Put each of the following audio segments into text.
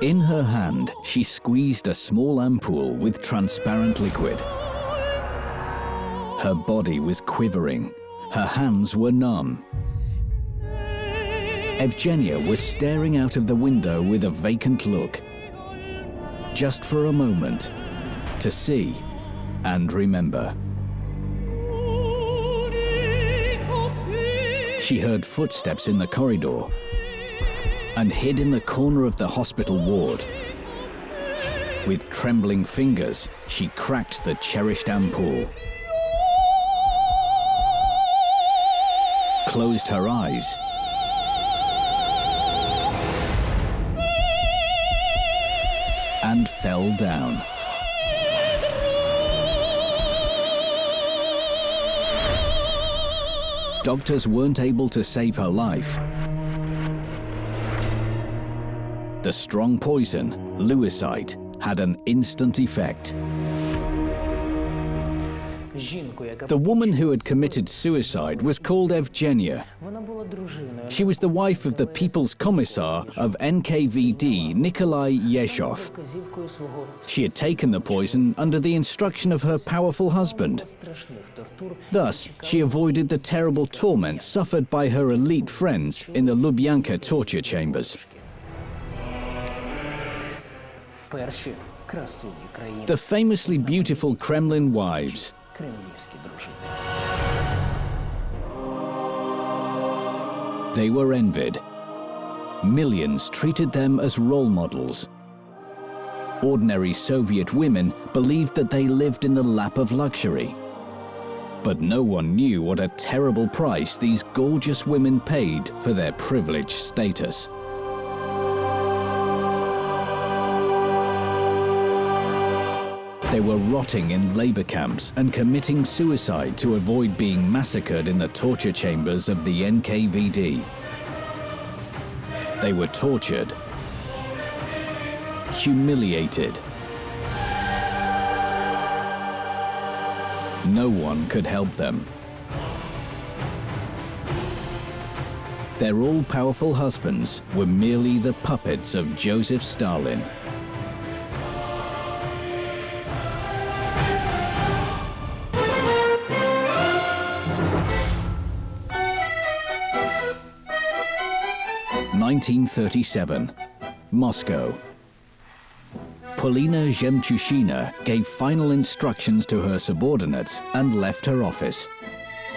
In her hand, she squeezed a small ampoule with transparent liquid. Her body was quivering. Her hands were numb. Evgenia was staring out of the window with a vacant look, just for a moment, to see and remember. She heard footsteps in the corridor and hid in the corner of the hospital ward. With trembling fingers, she cracked the cherished ampoule, closed her eyes, and fell down. Doctors weren't able to save her life. The strong poison, lewisite, had an instant effect. The woman who had committed suicide was called Evgenia. She was the wife of the People's Commissar of NKVD, Nikolai Yezhov. She had taken the poison under the instruction of her powerful husband. Thus, she avoided the terrible torment suffered by her elite friends in the Lubyanka torture chambers. The famously beautiful Kremlin wives. They were envied. Millions treated them as role models. Ordinary Soviet women believed that they lived in the lap of luxury. But no one knew what a terrible price these gorgeous women paid for their privileged status. They were rotting in labor camps and committing suicide to avoid being massacred in the torture chambers of the NKVD. They were tortured, humiliated. No one could help them. Their all-powerful husbands were merely the puppets of Joseph Stalin. (1937), Moscow. Polina Zemchushina gave final instructions to her subordinates and left her office.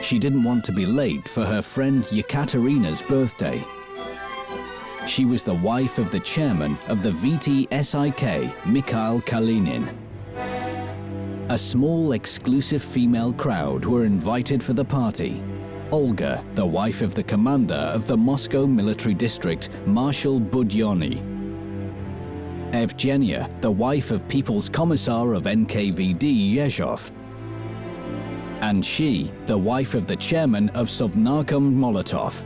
She didn't want to be late for her friend Yekaterina's birthday. She was the wife of the chairman of the VTSIK, Mikhail Kalinin. A small, exclusive female crowd were invited for the party. Olga, the wife of the commander of the Moscow military district, Marshal Budyonny. Evgenia, the wife of People's Commissar of NKVD, Yezhov. And she, the wife of the chairman of Sovnarkom, Molotov.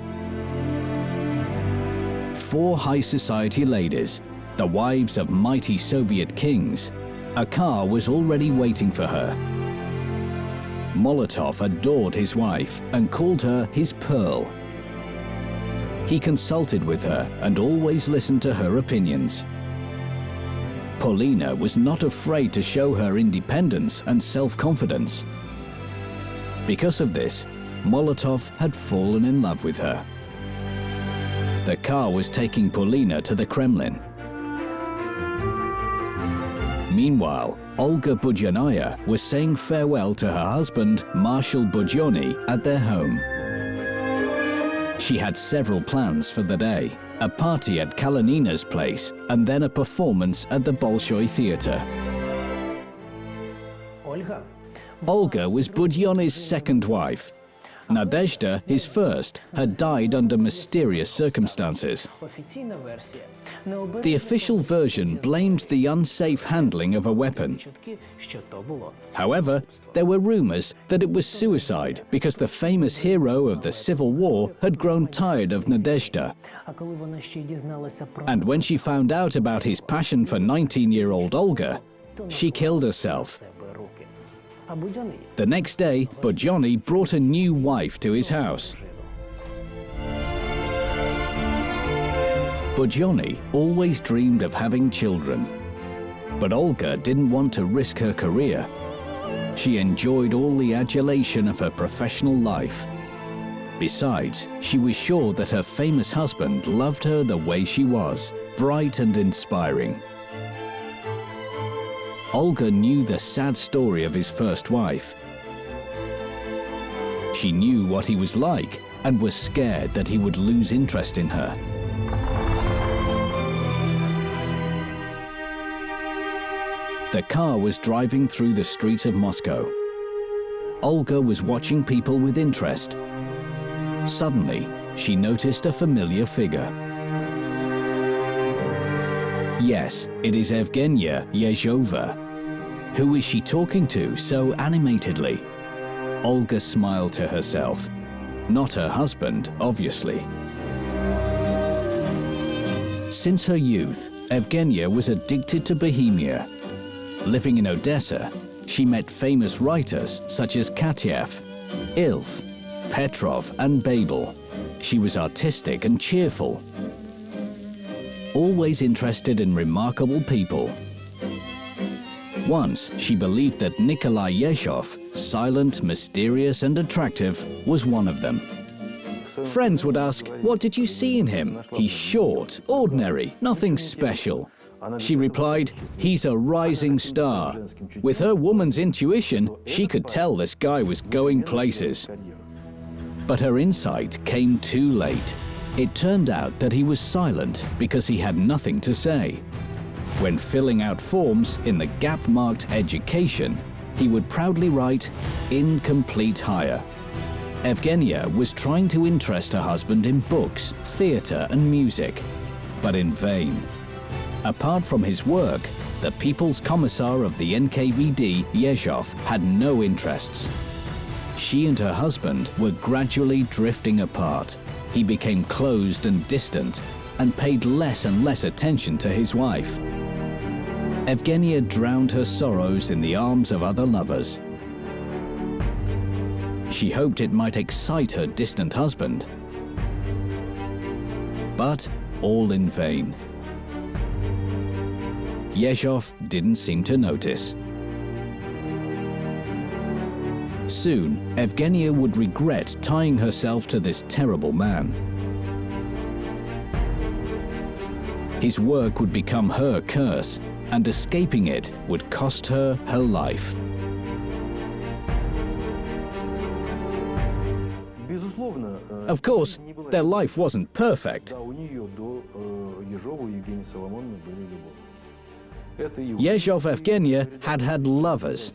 4 high society ladies, the wives of mighty Soviet kings. A car was already waiting for her. Molotov adored his wife and called her his pearl. He consulted with her and always listened to her opinions. Polina was not afraid to show her independence and self-confidence. Because of this, Molotov had fallen in love with her. The car was taking Polina to the Kremlin. Meanwhile, Olga Budyonaya was saying farewell to her husband, Marshal Budyonny, at their home. She had several plans for the day: a party at Kalinina's place, and then a performance at the Bolshoi Theater. Olga was Budyonny's second wife. Nadezhda, his first, had died under mysterious circumstances. The official version blamed the unsafe handling of a weapon. However, there were rumors that it was suicide because the famous hero of the Civil War had grown tired of Nadezhda. And when she found out about his passion for 19-year-old Olga, she killed herself. The next day, Budyonny brought a new wife to his house. But Johnny always dreamed of having children. But Olga didn't want to risk her career. She enjoyed all the adulation of her professional life. Besides, she was sure that her famous husband loved her the way she was, bright and inspiring. Olga knew the sad story of his first wife. She knew what he was like and was scared that he would lose interest in her. The car was driving through the streets of Moscow. Olga was watching people with interest. Suddenly, she noticed a familiar figure. Yes, it is Evgenia Yezhova. Who is she talking to so animatedly? Olga smiled to herself. Not her husband, obviously. Since her youth, Evgenia was addicted to Bohemia. Living in Odessa, she met famous writers such as Katyev, Ilf, Petrov and Babel. She was artistic and cheerful, always interested in remarkable people. Once, she believed that Nikolai Yezhov, silent, mysterious and attractive, was one of them. Friends would ask, "What did you see in him? He's short, ordinary, nothing special." She replied, "He's a rising star." With her woman's intuition, she could tell this guy was going places. But her insight came too late. It turned out that he was silent because he had nothing to say. When filling out forms in the gap-marked education, he would proudly write, "Incomplete hire." Evgenia was trying to interest her husband in books, theatre and music, but in vain. Apart from his work, the People's Commissar of the NKVD, Yezhov, had no interests. She and her husband were gradually drifting apart. He became closed and distant and paid less and less attention to his wife. Evgenia drowned her sorrows in the arms of other lovers. She hoped it might excite her distant husband. But all in vain. Yezhov didn't seem to notice. Soon, Evgenia would regret tying herself to this terrible man. His work would become her curse, and escaping it would cost her her life. Of course, their life wasn't perfect. Yezhov Evgenia had lovers.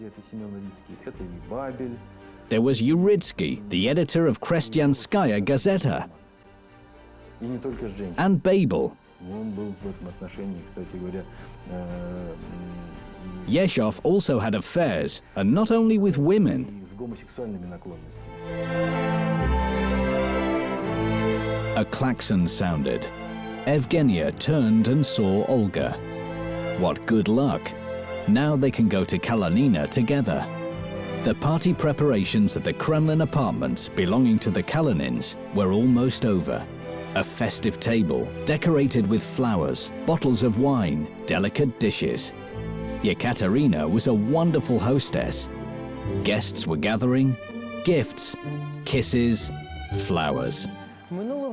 There was Uritsky, the editor of Krestianskaya Gazeta, and Babel. Yezhov also had affairs, and not only with women. A klaxon sounded. Evgenia turned and saw Olga. What good luck! Now they can go to Kalanina together. The party preparations at the Kremlin apartments belonging to the Kalanins were almost over. A festive table, decorated with flowers, bottles of wine, delicate dishes. Yekaterina was a wonderful hostess. Guests were gathering, gifts, kisses, flowers.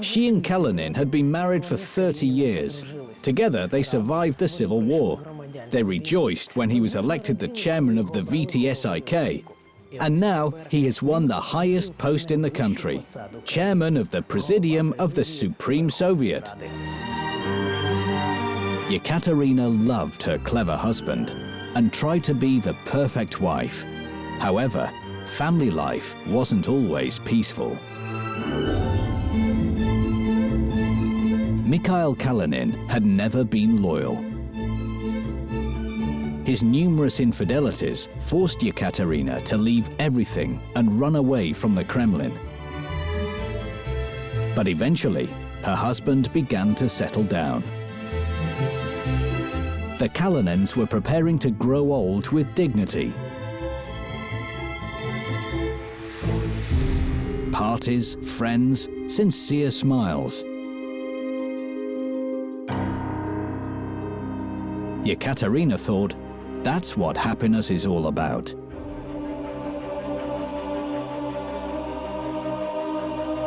She and Kalanin had been married for 30 years. Together, they survived the Civil War. They rejoiced when he was elected the chairman of the VTSIK. And now he has won the highest post in the country, chairman of the Presidium of the Supreme Soviet. Yekaterina loved her clever husband and tried to be the perfect wife. However, family life wasn't always peaceful. Mikhail Kalanin had never been loyal. His numerous infidelities forced Yekaterina to leave everything and run away from the Kremlin. But eventually, her husband began to settle down. The Kalanins were preparing to grow old with dignity. Parties, friends, sincere smiles. Yekaterina thought, that's what happiness is all about.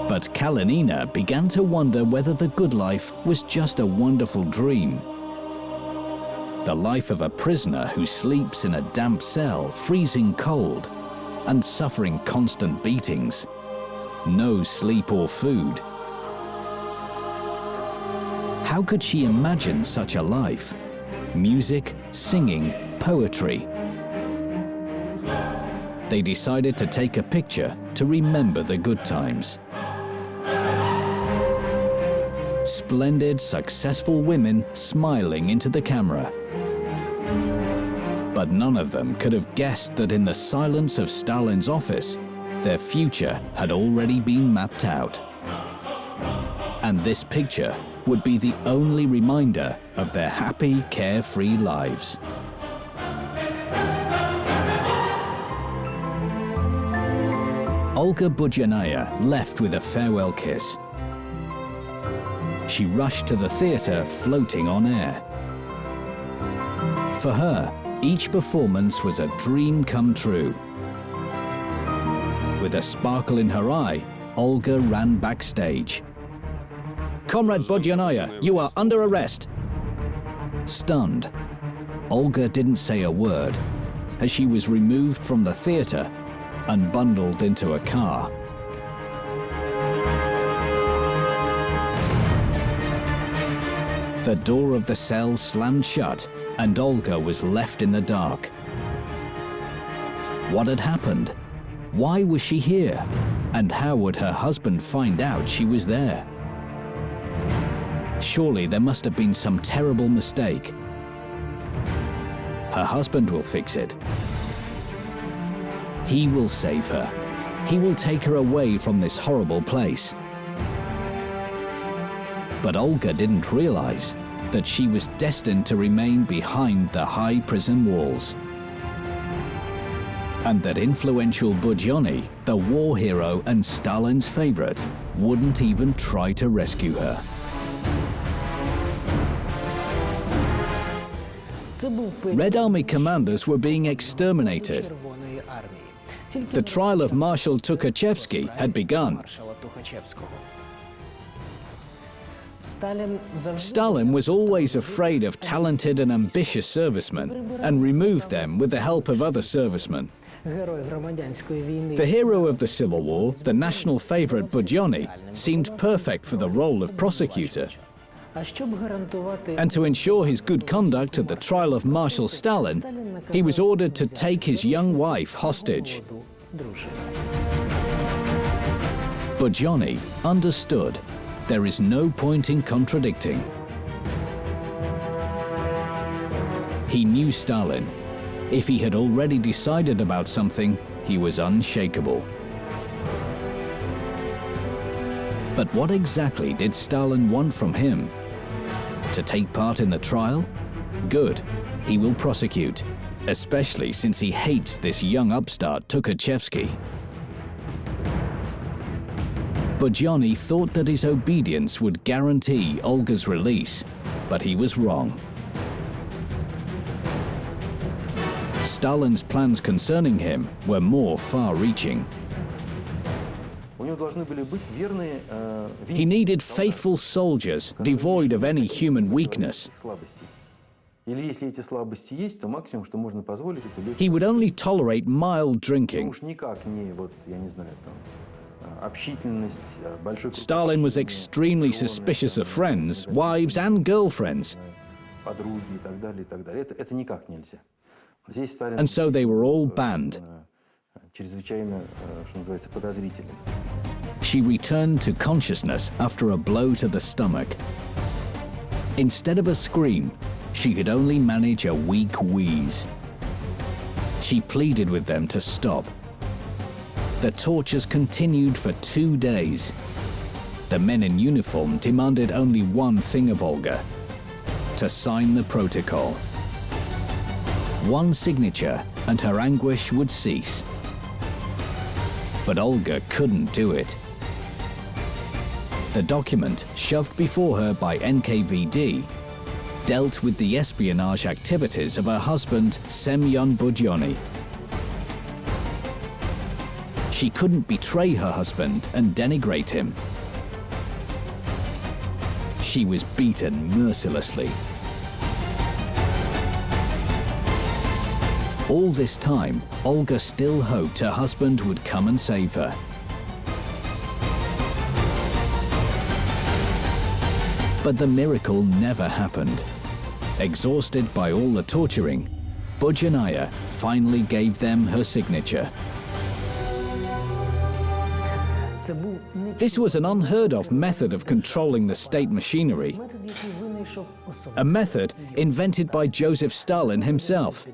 But Kalinina began to wonder whether the good life was just a wonderful dream. The life of a prisoner who sleeps in a damp cell, freezing cold, and suffering constant beatings. No sleep or food. How could she imagine such a life? Music, singing, poetry. They decided to take a picture to remember the good times. Splendid, successful women smiling into the camera. But none of them could have guessed that in the silence of Stalin's office, their future had already been mapped out. And this picture would be the only reminder of their happy, carefree lives. Olga Budyanaya left with a farewell kiss. She rushed to the theatre, floating on air. For her, each performance was a dream come true. With a sparkle in her eye, Olga ran backstage. "Comrade Budyanaya, you are under arrest." Stunned, Olga didn't say a word as she was removed from the theatre and bundled into a car. The door of the cell slammed shut and Olga was left in the dark. What had happened? Why was she here? And how would her husband find out she was there? Surely there must have been some terrible mistake. Her husband will fix it. He will save her. He will take her away from this horrible place. But Olga didn't realize that she was destined to remain behind the high prison walls. And that influential Budyonny, the war hero and Stalin's favorite, wouldn't even try to rescue her. Red Army commanders were being exterminated. The trial of Marshal Tukhachevsky had begun. Stalin was always afraid of talented and ambitious servicemen and removed them with the help of other servicemen. The hero of the Civil War, the national favorite Budyonny, seemed perfect for the role of prosecutor. And to ensure his good conduct at the trial of Marshal Stalin, he was ordered to take his young wife hostage. Budyonny understood there is no point in contradicting. He knew Stalin. If he had already decided about something, he was unshakable. But what exactly did Stalin want from him? To take part in the trial? Good, he will prosecute, especially since he hates this young upstart Tukhachevsky. Budyonny thought that his obedience would guarantee Olga's release, but he was wrong. Stalin's plans concerning him were more far-reaching. He needed faithful soldiers, devoid of any human weakness. He would only tolerate mild drinking. Stalin was extremely suspicious of friends, wives and girlfriends. And so they were all banned. She returned to consciousness after a blow to the stomach. Instead of a scream, she could only manage a weak wheeze. She pleaded with them to stop. The tortures continued for 2 days. The men in uniform demanded only one thing of Olga: to sign the protocol. One signature and her anguish would cease. But Olga couldn't do it. The document, shoved before her by NKVD, dealt with the espionage activities of her husband, Semyon Budyonny. She couldn't betray her husband and denigrate him. She was beaten mercilessly. All this time, Olga still hoped her husband would come and save her. But the miracle never happened. Exhausted by all the torturing, Budyonnya finally gave them her signature. This was an unheard-of method of controlling the state machinery. A method invented by Joseph Stalin himself.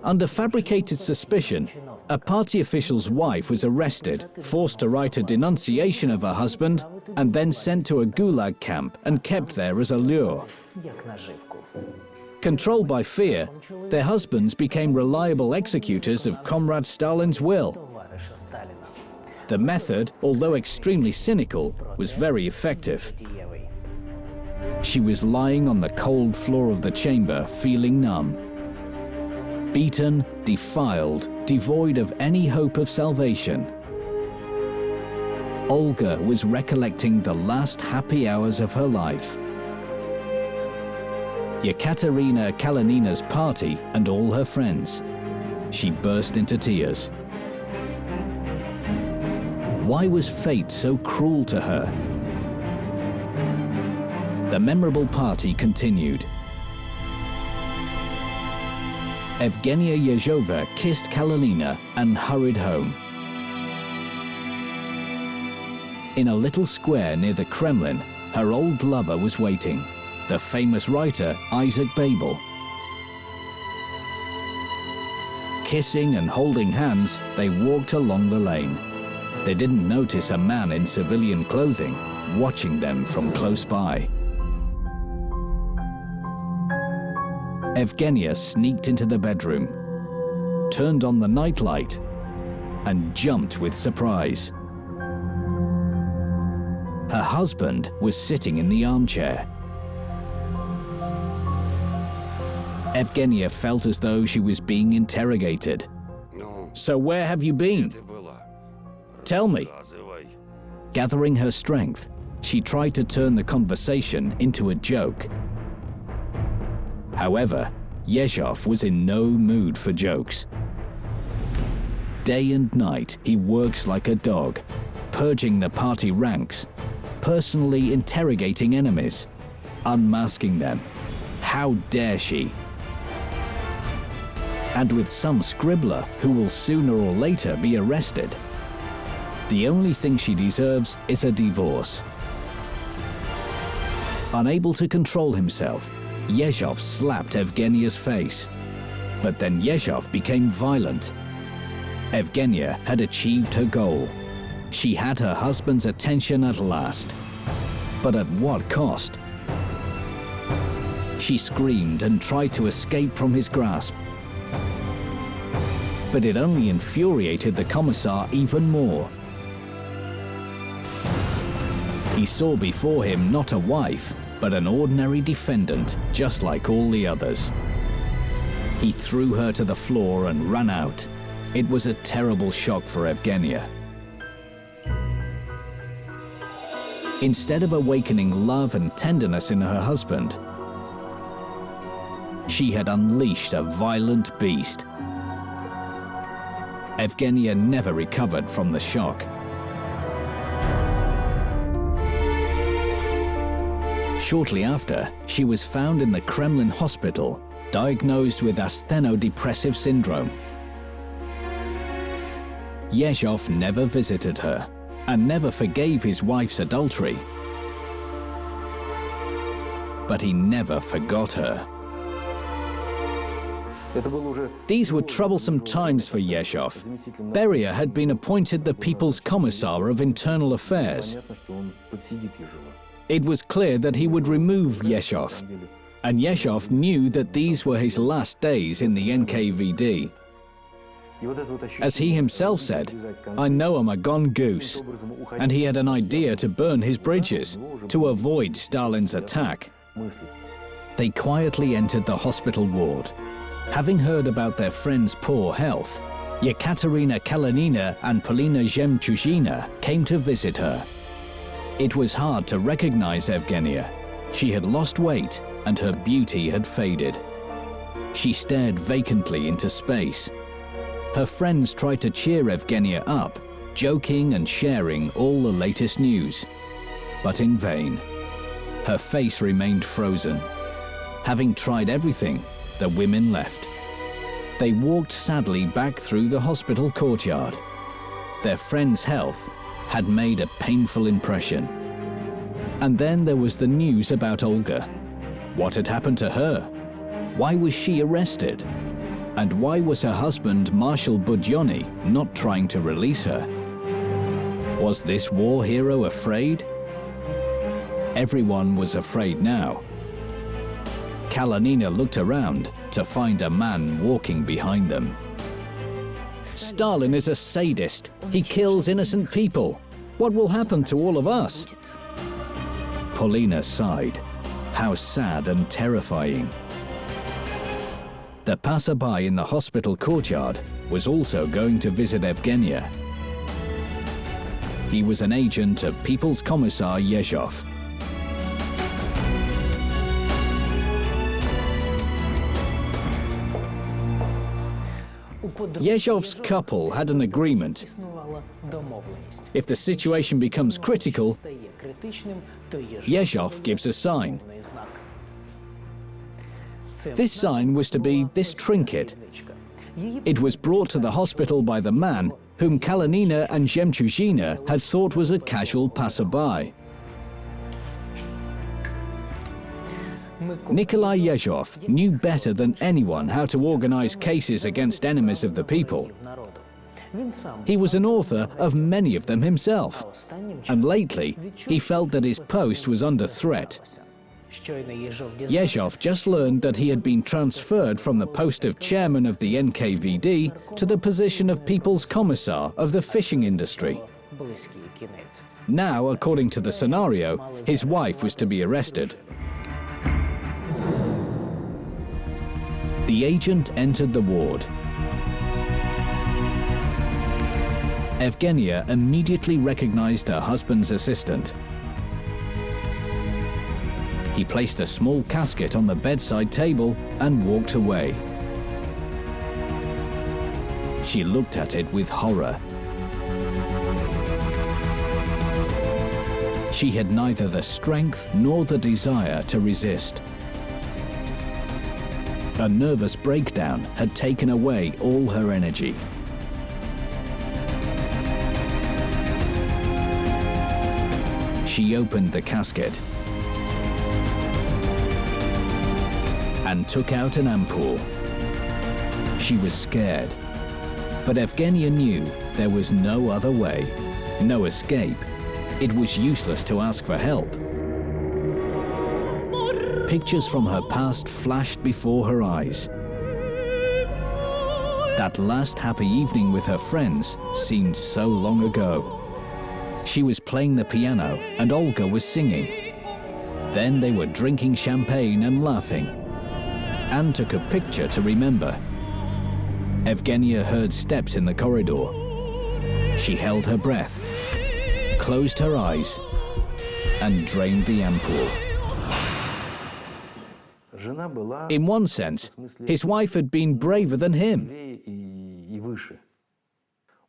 Under fabricated suspicion, a party official's wife was arrested, forced to write a denunciation of her husband, and then sent to a gulag camp and kept there as a lure. Controlled by fear, their husbands became reliable executors of Comrade Stalin's will. The method, although extremely cynical, was very effective. She was lying on the cold floor of the chamber, feeling numb. Beaten, defiled, devoid of any hope of salvation. Olga was recollecting the last happy hours of her life. Yekaterina Kalenina's party and all her friends. She burst into tears. Why was fate so cruel to her? The memorable party continued. Evgenia Yezhova kissed Kalenina and hurried home. In a little square near the Kremlin, her old lover was waiting, the famous writer Isaac Babel. Kissing and holding hands, they walked along the lane. They didn't notice a man in civilian clothing watching them from close by. Evgenia sneaked into the bedroom, turned on the nightlight, and jumped with surprise. Her husband was sitting in the armchair. Evgenia felt as though she was being interrogated. "So where have you been? Tell me." Gathering her strength, she tried to turn the conversation into a joke. However, Yezhov was in no mood for jokes. Day and night, he works like a dog, purging the party ranks, personally interrogating enemies, unmasking them. How dare she? And with some scribbler who will sooner or later be arrested. The only thing she deserves is a divorce. Unable to control himself, Yezhov slapped Evgenia's face. But then Yezhov became violent. Evgenia had achieved her goal. She had her husband's attention at last. But at what cost? She screamed and tried to escape from his grasp. But it only infuriated the commissar even more. He saw before him not a wife, but an ordinary defendant, just like all the others. He threw her to the floor and ran out. It was a terrible shock for Evgenia. Instead of awakening love and tenderness in her husband, she had unleashed a violent beast. Evgenia never recovered from the shock. Shortly after, she was found in the Kremlin hospital, diagnosed with asthenodepressive syndrome. Yezhov never visited her and never forgave his wife's adultery. But he never forgot her. These were troublesome times for Yezhov. Beria had been appointed the People's Commissar of Internal Affairs. It was clear that he would remove Yezhov, and Yezhov knew that these were his last days in the NKVD. As he himself said, "I know I'm a gone goose," and he had an idea to burn his bridges to avoid Stalin's attack. They quietly entered the hospital ward. Having heard about their friend's poor health, Yekaterina Kalinina and Polina Zhemchuzhina came to visit her. It was hard to recognize Evgenia. She had lost weight and her beauty had faded. She stared vacantly into space. Her friends tried to cheer Evgenia up, joking and sharing all the latest news. But in vain. Her face remained frozen. Having tried everything, the women left. They walked sadly back through the hospital courtyard. Their friend's health had made a painful impression. And then there was the news about Olga. What had happened to her? Why was she arrested? And why was her husband, Marshal Budyonny, not trying to release her? Was this war hero afraid? Everyone was afraid now. Kalinina looked around to find a man walking behind them. Stalin is a sadist. He kills innocent people. What will happen to all of us? Polina sighed. How sad and terrifying. The passerby in the hospital courtyard was also going to visit Evgenia. He was an agent of People's Commissar Yezhov. Yezhov's couple had an agreement. If the situation becomes critical, Yezhov gives a sign. This sign was to be this trinket. It was brought to the hospital by the man whom Kalinina and Zhemchuzhina had thought was a casual passerby. Nikolai Yezhov knew better than anyone how to organize cases against enemies of the people. He was an author of many of them himself, and lately he felt that his post was under threat. Yezhov just learned that he had been transferred from the post of chairman of the NKVD to the position of People's Commissar of the fishing industry. Now, according to the scenario, his wife was to be arrested. The agent entered the ward. Evgenia immediately recognized her husband's assistant. He placed a small casket on the bedside table and walked away. She looked at it with horror. She had neither the strength nor the desire to resist. A nervous breakdown had taken away all her energy. She opened the casket and took out an ampoule. She was scared, but Evgenia knew there was no other way, no escape. It was useless to ask for help. Pictures from her past flashed before her eyes. That last happy evening with her friends seemed so long ago. She was playing the piano and Olga was singing. Then they were drinking champagne and laughing, and took a picture to remember. Evgenia heard steps in the corridor. She held her breath, closed her eyes, and drained the ampoule. In one sense, his wife had been braver than him.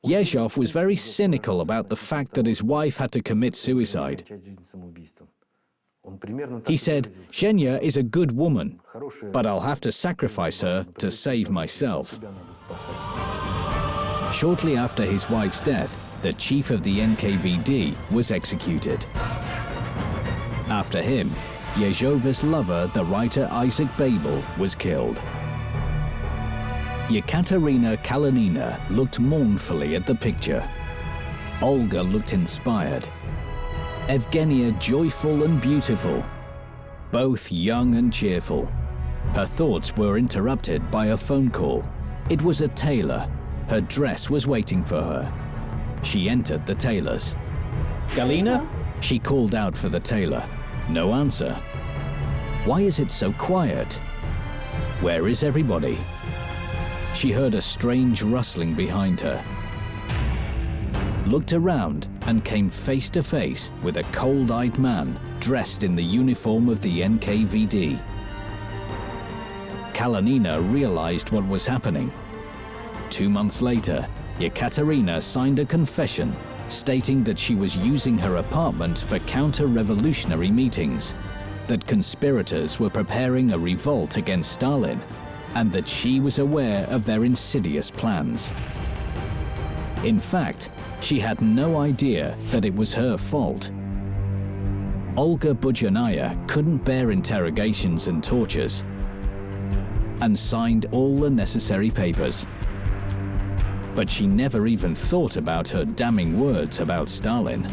Yezhov was very cynical about the fact that his wife had to commit suicide. He said, "Zhenya is a good woman, but I'll have to sacrifice her to save myself." Shortly after his wife's death, the chief of the NKVD was executed. After him, Yezhov's lover, the writer Isaac Babel, was killed. Yekaterina Kalinina looked mournfully at the picture. Olga looked inspired. Evgenia joyful and beautiful. Both young and cheerful. Her thoughts were interrupted by a phone call. It was a tailor. Her dress was waiting for her. She entered the tailor's. "Galina?" She called out for the tailor. No answer. Why is it so quiet? Where is everybody? She heard a strange rustling behind her, looked around and came face to face with a cold-eyed man dressed in the uniform of the NKVD. Kalinina realized what was happening. 2 months later, Yekaterina signed a confession stating that she was using her apartment for counter-revolutionary meetings, that conspirators were preparing a revolt against Stalin, and that she was aware of their insidious plans. In fact, she had no idea that it was her fault. Olga Budyanaya couldn't bear interrogations and tortures, and signed all the necessary papers. But she never even thought about her damning words about Stalin.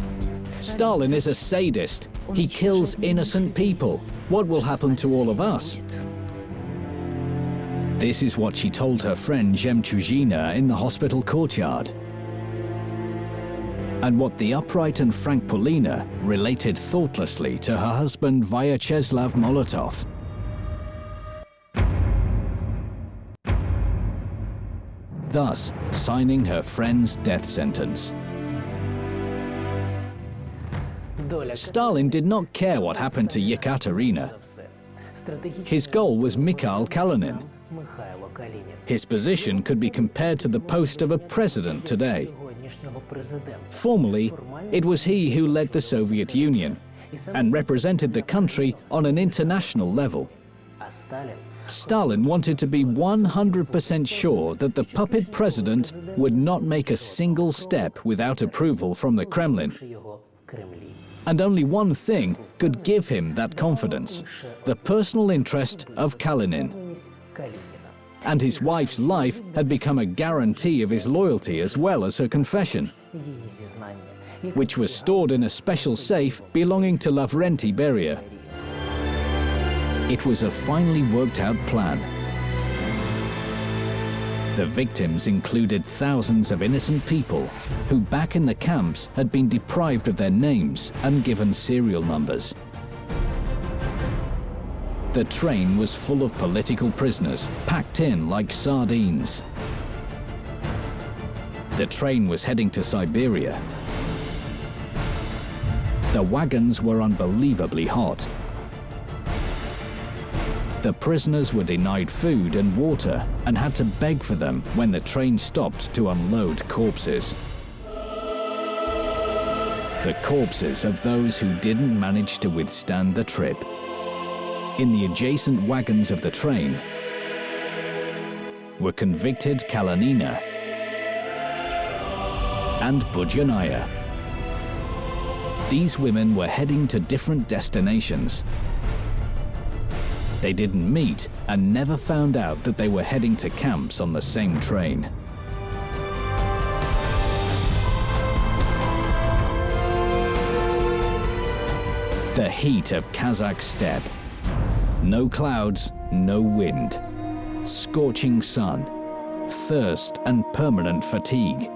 Stalin is a sadist. He kills innocent people. What will happen to all of us? This is what she told her friend Jemchuzhina in the hospital courtyard, and what the upright and frank Polina related thoughtlessly to her husband Vyacheslav Molotov. Thus signing her friend's death sentence. Stalin did not care what happened to Yekaterina. His goal was Mikhail Kalinin. His position could be compared to the post of a president today. Formally, it was he who led the Soviet Union and represented the country on an international level. Stalin wanted to be 100% sure that the puppet president would not make a single step without approval from the Kremlin. And only one thing could give him that confidence: the personal interest of Kalinin. And his wife's life had become a guarantee of his loyalty as well as her confession, which was stored in a special safe belonging to Lavrenti Beria. It was a finely worked-out plan. The victims included thousands of innocent people who back in the camps had been deprived of their names and given serial numbers. The train was full of political prisoners, packed in like sardines. The train was heading to Siberia. The wagons were unbelievably hot. The prisoners were denied food and water and had to beg for them when the train stopped to unload corpses. The corpses of those who didn't manage to withstand the trip. In the adjacent wagons of the train were convicted Kalinina and Budyanaya. These women were heading to different destinations. They didn't meet and never found out that they were heading to camps on the same train. The heat of Kazakh steppe. No clouds, no wind. Scorching sun, thirst and permanent fatigue.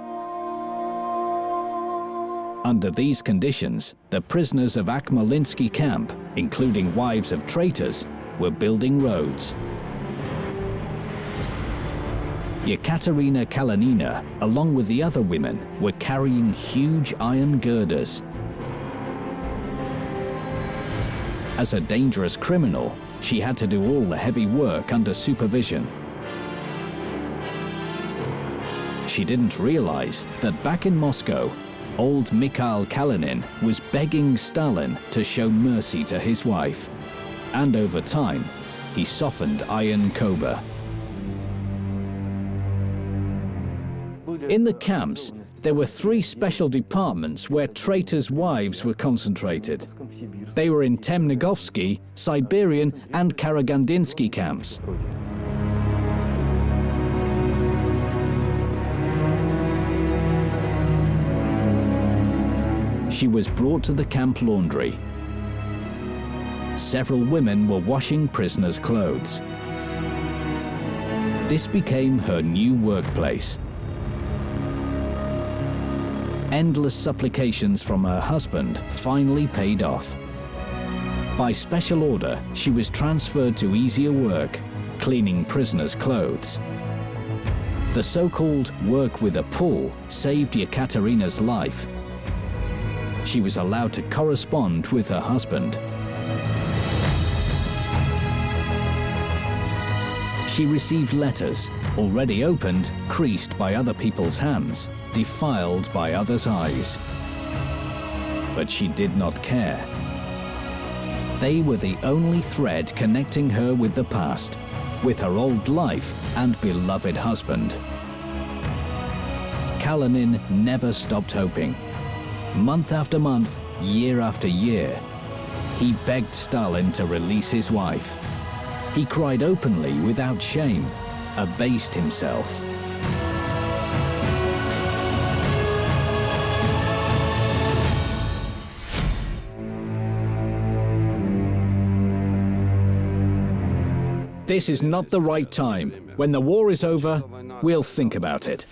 Under these conditions, the prisoners of Akhmalinsky camp, including wives of traitors, were building roads. Yekaterina Kalinina, along with the other women, were carrying huge iron girders. As a dangerous criminal, she had to do all the heavy work under supervision. She didn't realize that back in Moscow, old Mikhail Kalinin was begging Stalin to show mercy to his wife. And over time, he softened Iron Koba. In the camps, there were 3 special departments where traitors' wives were concentrated. They were in Temnigovsky, Siberian and Karagandinsky camps. She was brought to the camp laundry. Several women were washing prisoners' clothes. This became her new workplace. Endless supplications from her husband finally paid off. By special order, she was transferred to easier work, cleaning prisoners' clothes. The so-called work with a pull saved Yekaterina's life. She was allowed to correspond with her husband. She received letters, already opened, creased by other people's hands, defiled by others' eyes. But she did not care. They were the only thread connecting her with the past, with her old life and beloved husband. Kalinin never stopped hoping. Month after month, year after year, he begged Stalin to release his wife. He cried openly without shame, abased himself. This is not the right time. When the war is over, we'll think about it.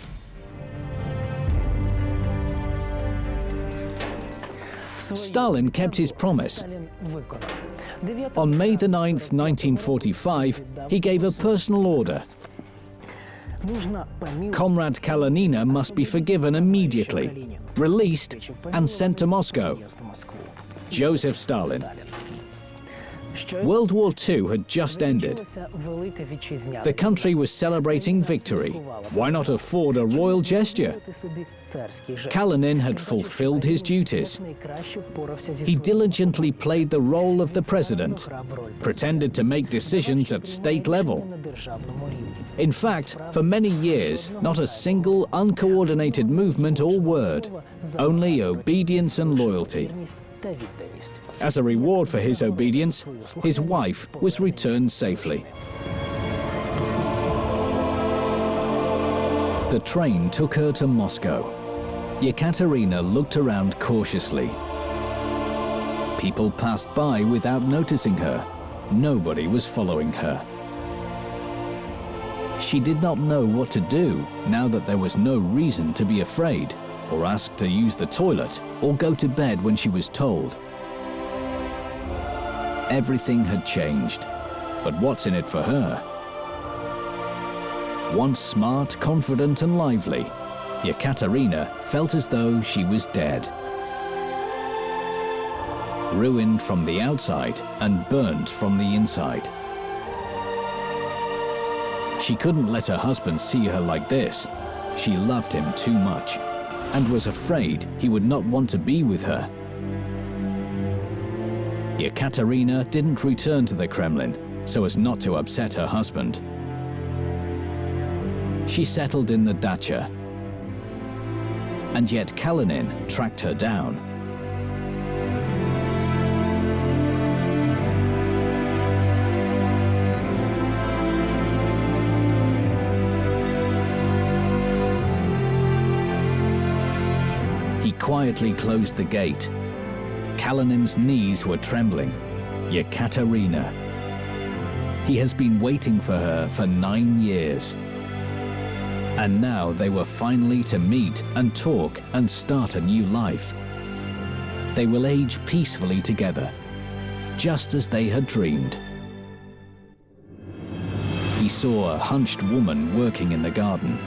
Stalin kept his promise. On May the 9th, 1945, he gave a personal order. Comrade Kalinina must be forgiven immediately, released and sent to Moscow. Joseph Stalin. World War II had just ended. The country was celebrating victory. Why not afford a royal gesture? Kalinin had fulfilled his duties. He diligently played the role of the president, pretended to make decisions at state level. In fact, for many years, not a single uncoordinated movement or word, only obedience and loyalty. As a reward for his obedience, his wife was returned safely. The train took her to Moscow. Yekaterina looked around cautiously. People passed by without noticing her. Nobody was following her. She did not know what to do now that there was no reason to be afraid, or ask to use the toilet, or go to bed when she was told. Everything had changed, but what's in it for her? Once smart, confident and lively, Yekaterina felt as though she was dead. Ruined from the outside and burnt from the inside. She couldn't let her husband see her like this. She loved him too much, and was afraid he would not want to be with her. Yekaterina didn't return to the Kremlin so as not to upset her husband. She settled in the dacha, and yet Kalinin tracked her down. He quietly closed the gate. Kalinin's knees were trembling. Yekaterina. He has been waiting for her for 9 years. And now they were finally to meet and talk and start a new life. They will age peacefully together, just as they had dreamed. He saw a hunched woman working in the garden.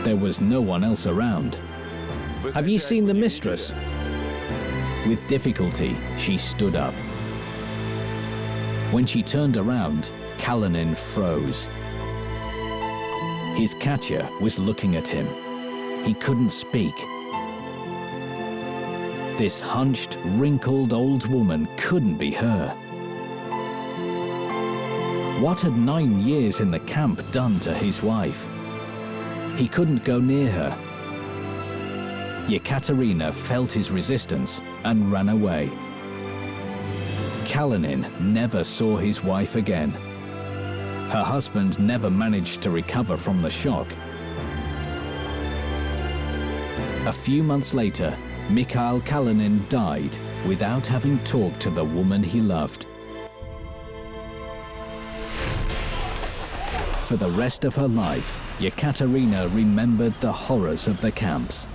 There was no one else around. Have you seen the mistress? With difficulty, she stood up. When she turned around, Kalinin froze. His catcher was looking at him. He couldn't speak. This hunched, wrinkled old woman couldn't be her. What had 9 years in the camp done to his wife? He couldn't go near her. Yekaterina felt his resistance and ran away. Kalinin never saw his wife again. Her husband never managed to recover from the shock. A few months later, Mikhail Kalinin died without having talked to the woman he loved. For the rest of her life, Yekaterina remembered the horrors of the camps.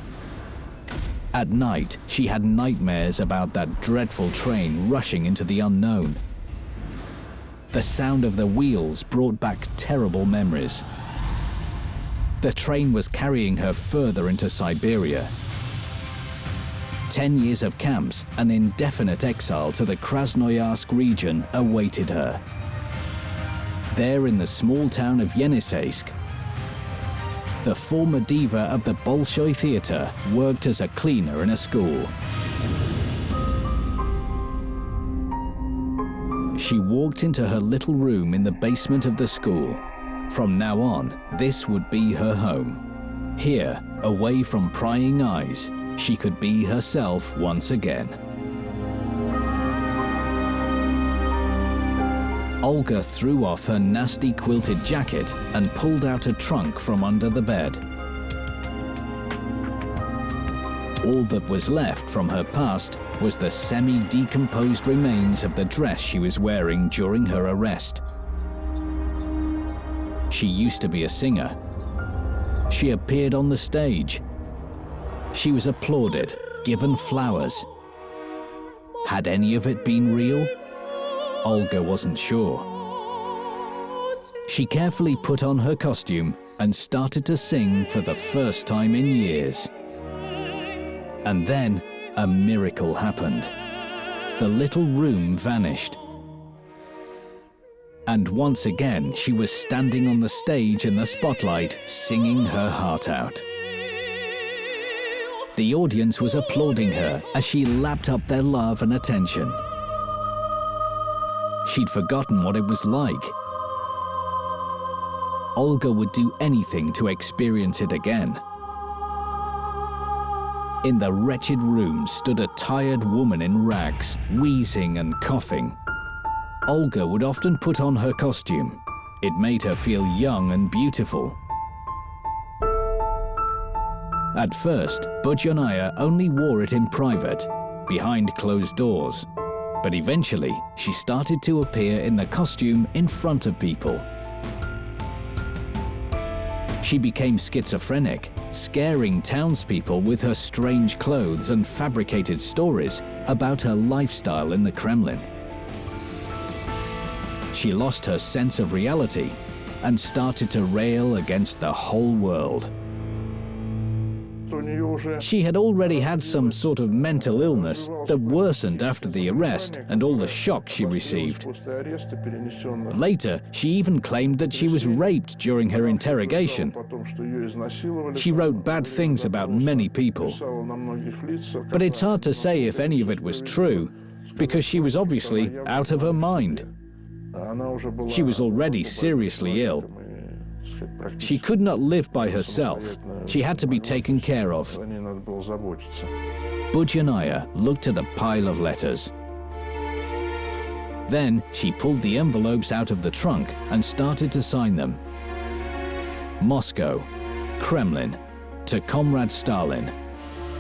At night, she had nightmares about that dreadful train rushing into the unknown. The sound of the wheels brought back terrible memories. The train was carrying her further into Siberia. 10 years of camps and indefinite exile to the Krasnoyarsk region awaited her. There in the small town of Yeniseisk, the former diva of the Bolshoi theater worked as a cleaner in a school. She walked into her little room in the basement of the school. From now on, this would be her home. Here, away from prying eyes, she could be herself once again. Olga threw off her nasty quilted jacket and pulled out a trunk from under the bed. All that was left from her past was the semi-decomposed remains of the dress she was wearing during her arrest. She used to be a singer. She appeared on the stage. She was applauded, given flowers. Had any of it been real? Olga wasn't sure. She carefully put on her costume and started to sing for the first time in years. And then a miracle happened. The little room vanished. And once again, she was standing on the stage in the spotlight, singing her heart out. The audience was applauding her as she lapped up their love and attention. She'd forgotten what it was like. Olga would do anything to experience it again. In the wretched room stood a tired woman in rags, wheezing and coughing. Olga would often put on her costume. It made her feel young and beautiful. At first, Budionaya only wore it in private, behind closed doors. But eventually, she started to appear in the costume in front of people. She became schizophrenic, scaring townspeople with her strange clothes and fabricated stories about her lifestyle in the Kremlin. She lost her sense of reality and started to rail against the whole world. She had already had some sort of mental illness that worsened after the arrest and all the shock she received. Later, she even claimed that she was raped during her interrogation. She wrote bad things about many people. But it's hard to say if any of it was true, because she was obviously out of her mind. She was already seriously ill. She could not live by herself. She had to be taken care of. Budionaya looked at a pile of letters. Then she pulled the envelopes out of the trunk and started to sign them. Moscow, Kremlin, to Comrade Stalin.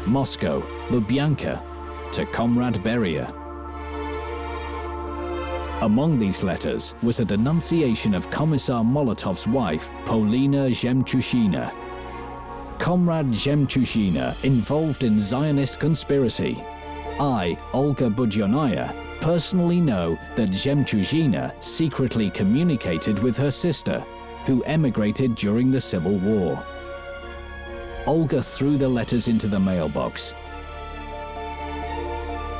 Moscow, Lubyanka, to Comrade Beria. Among these letters was a denunciation of Commissar Molotov's wife, Polina Zemchushina. Comrade Zemchushina involved in Zionist conspiracy. I, Olga Budionaya, personally know that Zemchushina secretly communicated with her sister, who emigrated during the Civil War. Olga threw the letters into the mailbox.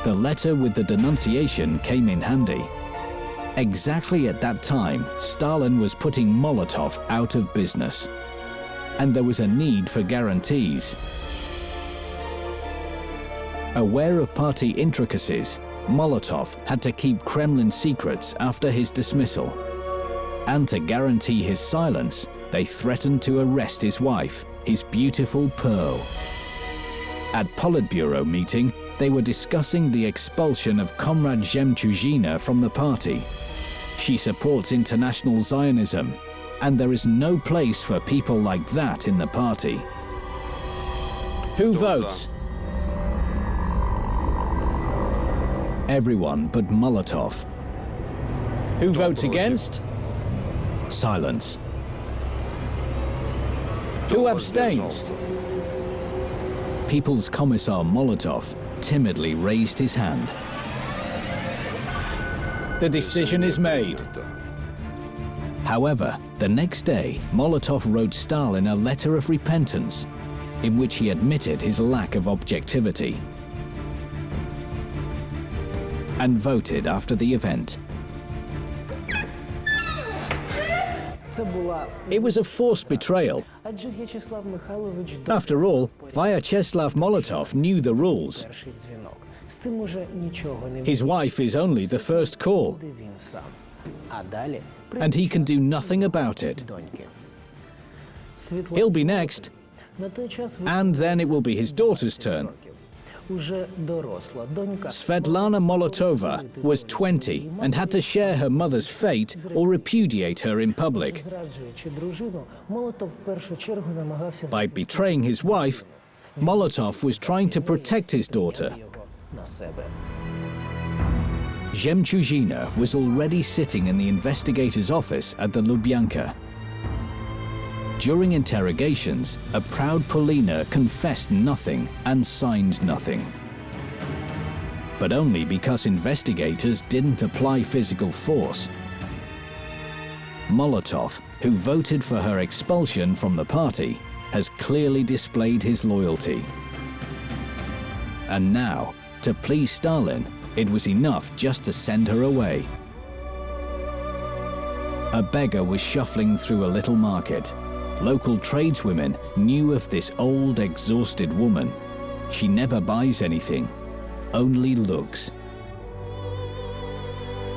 The letter with the denunciation came in handy. Exactly at that time, Stalin was putting Molotov out of business, and there was a need for guarantees. Aware of party intricacies, Molotov had to keep Kremlin secrets after his dismissal. And to guarantee his silence, they threatened to arrest his wife, his beautiful Pearl. At Politburo meeting, they were discussing the expulsion of Comrade Zemchushina from the party. She supports international Zionism, and there is no place for people like that in the party. Who votes? Everyone but Molotov. Who votes against? Silence. Who abstains? People's Commissar Molotov timidly raised his hand. The decision is made. However, the next day, Molotov wrote Stalin a letter of repentance in which he admitted his lack of objectivity and voted after the event. It was a forced betrayal. After all, Vyacheslav Molotov knew the rules. His wife is only the first call, and he can do nothing about it. He'll be next, and then it will be his daughter's turn. Svetlana Molotova was 20 and had to share her mother's fate or repudiate her in public. By betraying his wife, Molotov was trying to protect his daughter. Zhemchuzhina was already sitting in the investigator's office at the Lubyanka. During interrogations, a proud Polina confessed nothing and signed nothing. But only because investigators didn't apply physical force. Molotov, who voted for her expulsion from the party, has clearly displayed his loyalty. And now, to please Stalin, it was enough just to send her away. A beggar was shuffling through a little market. Local tradeswomen knew of this old, exhausted woman. She never buys anything, only looks.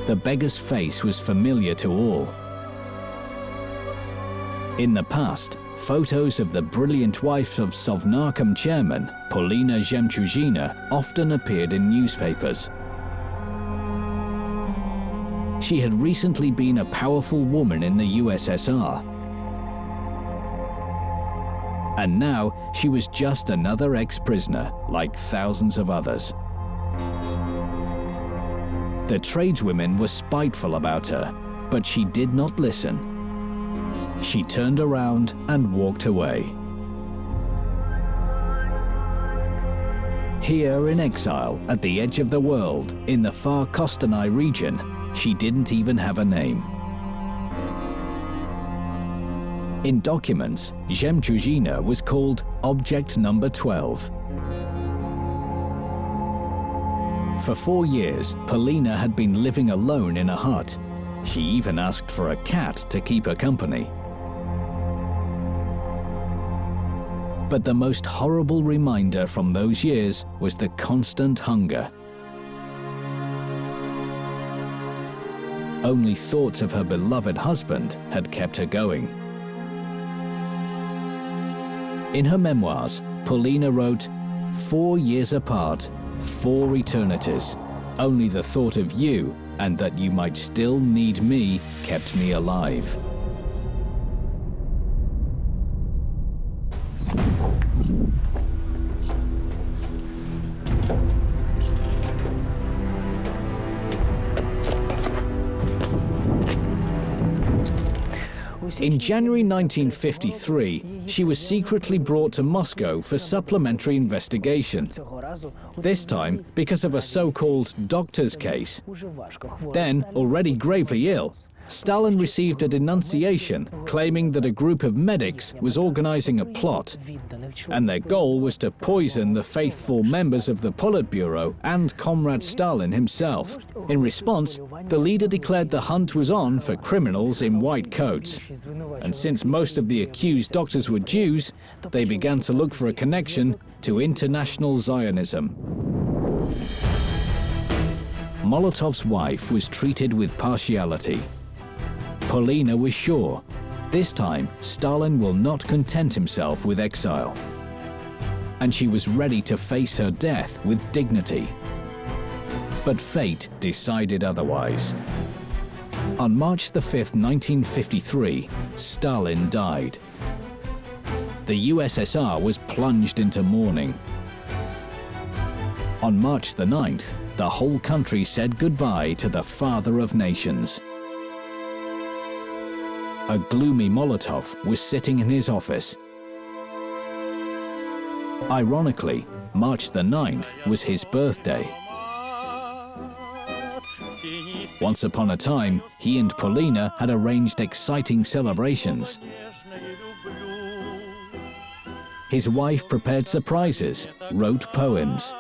The beggar's face was familiar to all. In the past, photos of the brilliant wife of Sovnarkom chairman, Polina Zhemchuzhina, often appeared in newspapers. She had recently been a powerful woman in the USSR. And now she was just another ex-prisoner, like thousands of others. The tradeswomen were spiteful about her, but she did not listen. She turned around and walked away. Here in exile, at the edge of the world, in the far Kostanay region, she didn't even have a name. In documents, Zhemchuzhina was called Object Number 12. For 4 years, Polina had been living alone in a hut. She even asked for a cat to keep her company. But the most horrible reminder from those years was the constant hunger. Only thoughts of her beloved husband had kept her going. In her memoirs, Polina wrote, 4 years apart, 4 eternities. Only the thought of you and that you might still need me kept me alive. In January 1953, she was secretly brought to Moscow for supplementary investigation. This time because of a so-called doctor's case. Then, already gravely ill, Stalin received a denunciation claiming that a group of medics was organizing a plot, and their goal was to poison the faithful members of the Politburo and Comrade Stalin himself. In response, the leader declared the hunt was on for criminals in white coats. And since most of the accused doctors were Jews, they began to look for a connection to international Zionism. Molotov's wife was treated with partiality. Polina was sure, this time Stalin will not content himself with exile. And she was ready to face her death with dignity. But fate decided otherwise. On March the 5th, 1953, Stalin died. The USSR was plunged into mourning. On March the 9th, the whole country said goodbye to the father of nations. A gloomy Molotov was sitting in his office. Ironically, March the 9th was his birthday. Once upon a time, he and Polina had arranged exciting celebrations. His wife prepared surprises, wrote poems.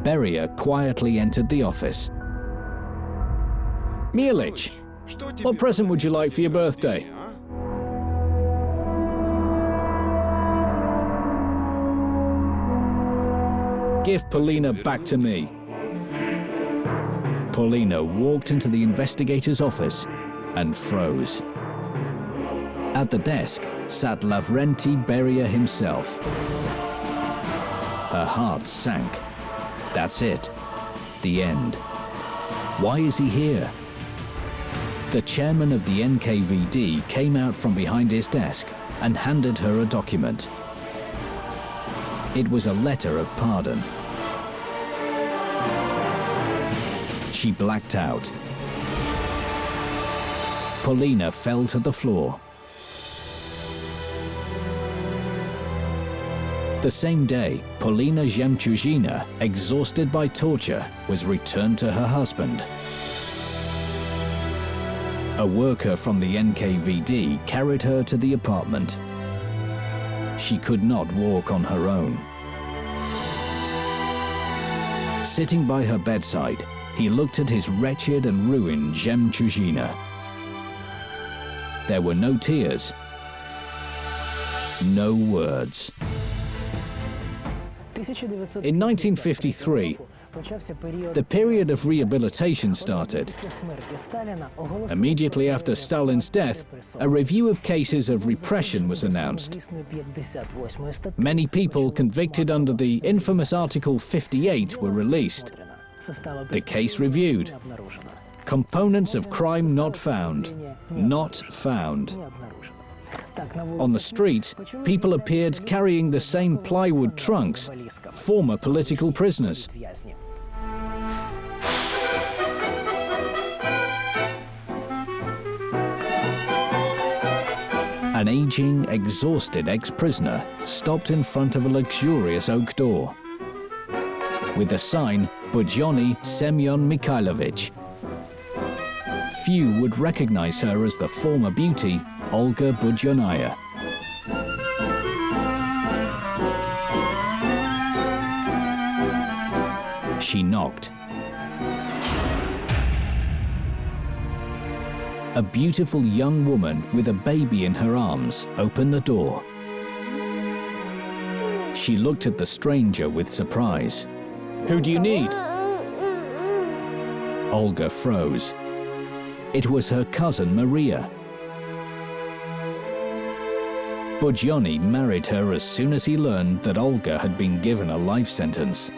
Beria quietly entered the office. Mielich, what present would you like for your birthday? Give Polina back to me. Polina walked into the investigator's office and froze. At the desk sat Lavrenti Beria himself. Her heart sank. That's it. The end. Why is he here? The chairman of the NKVD came out from behind his desk and handed her a document. It was a letter of pardon. She blacked out. Polina fell to the floor. The same day, Polina Zemchuzhina, exhausted by torture, was returned to her husband. A worker from the NKVD carried her to the apartment. She could not walk on her own. Sitting by her bedside, he looked at his wretched and ruined Zemchuzhina. There were no tears, no words. In 1953, the period of rehabilitation started. Immediately after Stalin's death, a review of cases of repression was announced. Many people convicted under the infamous Article 58 were released. The case reviewed. Components of crime not found. Not found. On the street, people appeared carrying the same plywood trunks, former political prisoners. An aging, exhausted ex-prisoner stopped in front of a luxurious oak door with the sign, Budyonny Semyon Mikhailovich. Few would recognize her as the former beauty, Olga Budyonnaya. She knocked. A beautiful young woman with a baby in her arms opened the door. She looked at the stranger with surprise. "Who do you need?" Olga froze. It was her cousin Maria. Budyonny married her as soon as he learned that Olga had been given a life sentence.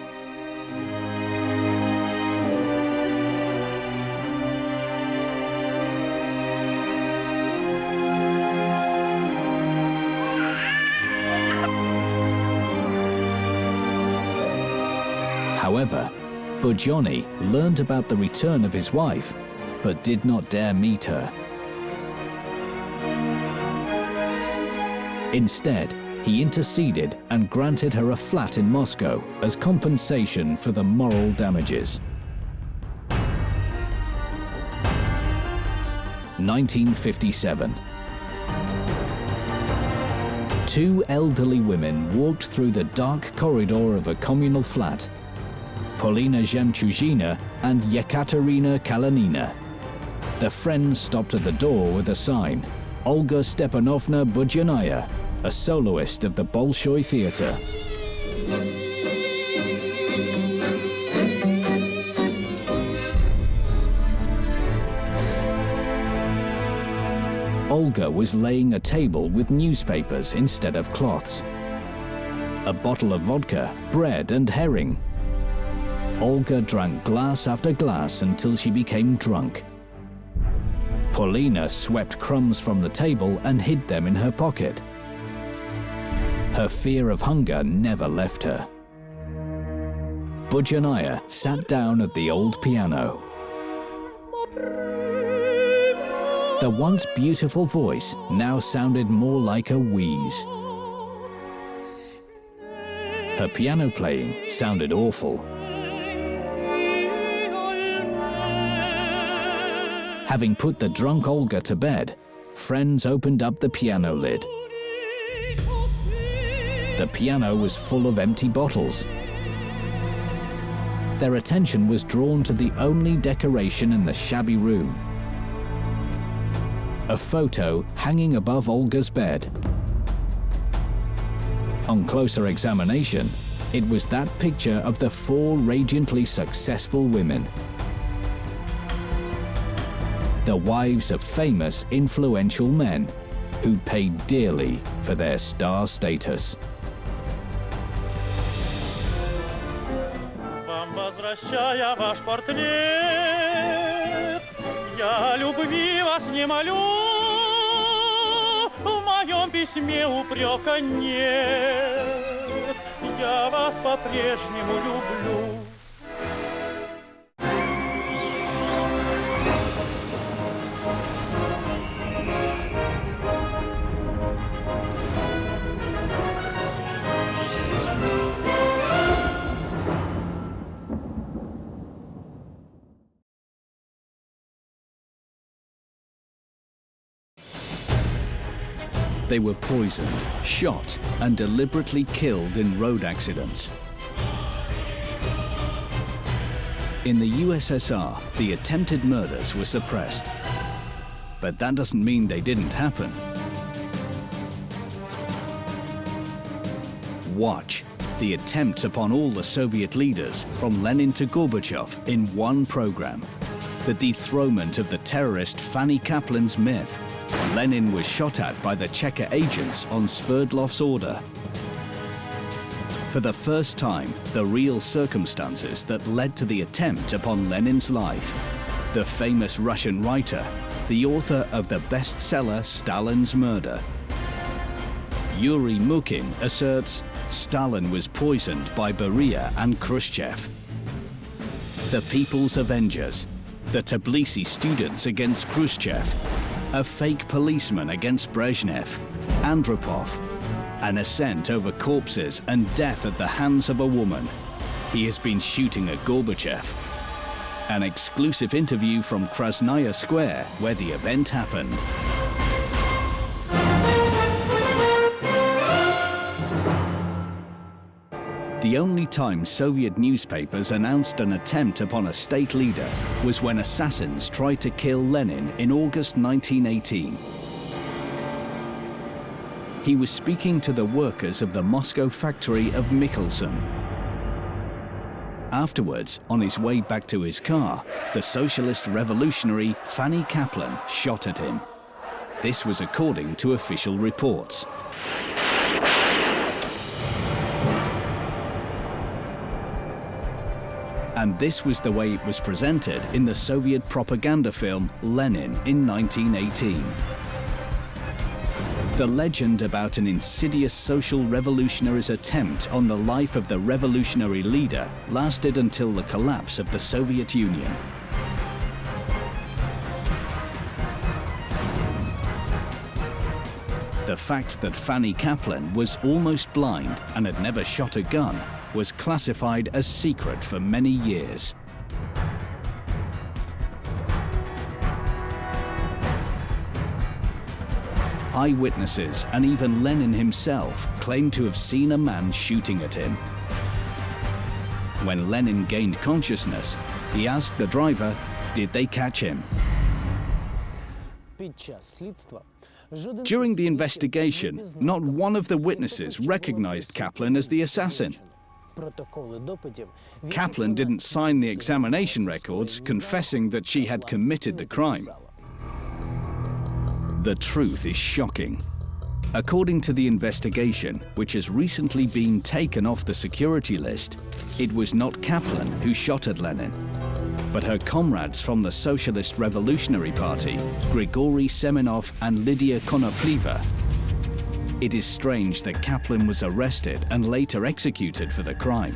However, Budyonny learned about the return of his wife, but did not dare meet her. Instead, he interceded and granted her a flat in Moscow as compensation for the moral damages. 1957. Two elderly women walked through the dark corridor of a communal flat. Polina Zemchuzhina and Yekaterina Kalanina. The friends stopped at the door with a sign, Olga Stepanovna Budyonnaya, a soloist of the Bolshoi Theatre. Olga was laying a table with newspapers instead of cloths. A bottle of vodka, bread and herring. Olga drank glass after glass until she became drunk. Polina swept crumbs from the table and hid them in her pocket. Her fear of hunger never left her. Budyanaya sat down at the old piano. The once beautiful voice now sounded more like a wheeze. Her piano playing sounded awful. Having put the drunk Olga to bed, friends opened up the piano lid. The piano was full of empty bottles. Their attention was drawn to the only decoration in the shabby room. A photo hanging above Olga's bed. On closer examination, it was that picture of the 4 radiantly successful women. The wives of famous, influential men who paid dearly for their star status. Возвращая ваш портрет, я любви вас не молю, в моем письме упрека нет, я вас по-прежнему люблю. They were poisoned, shot, and deliberately killed in road accidents. In the USSR, the attempted murders were suppressed. But that doesn't mean they didn't happen. Watch the attempts upon all the Soviet leaders, from Lenin to Gorbachev, in one program. The dethronement of the terrorist Fanny Kaplan's myth. Lenin was shot at by the Cheka agents on Sverdlov's order. For the first time, the real circumstances that led to the attempt upon Lenin's life. The famous Russian writer, the author of the bestseller Stalin's Murder. Yuri Mukin asserts Stalin was poisoned by Beria and Khrushchev. The People's Avengers, the Tbilisi students against Khrushchev, a fake policeman against Brezhnev, Andropov, an ascent over corpses and death at the hands of a woman. He has been shooting at Gorbachev. An exclusive interview from Krasnaya Square, where the event happened. The only time Soviet newspapers announced an attempt upon a state leader was when assassins tried to kill Lenin in August 1918. He was speaking to the workers of the Moscow factory of Mikhelson. Afterwards, on his way back to his car, the socialist revolutionary Fanny Kaplan shot at him. This was according to official reports. And this was the way it was presented in the Soviet propaganda film Lenin in 1918. The legend about an insidious social revolutionary's attempt on the life of the revolutionary leader lasted until the collapse of the Soviet Union. The fact that Fanny Kaplan was almost blind and had never shot a gun was classified as secret for many years. Eyewitnesses and even Lenin himself claimed to have seen a man shooting at him. When Lenin gained consciousness, he asked the driver, did they catch him? During the investigation, not one of the witnesses recognized Kaplan as the assassin. Kaplan didn't sign the examination records confessing that she had committed the crime. The truth is shocking. According to the investigation, which has recently been taken off the security list, it was not Kaplan who shot at Lenin, but her comrades from the Socialist Revolutionary Party, Grigory Semenov and Lydia Konopleva. It is strange that Kaplan was arrested and later executed for the crime.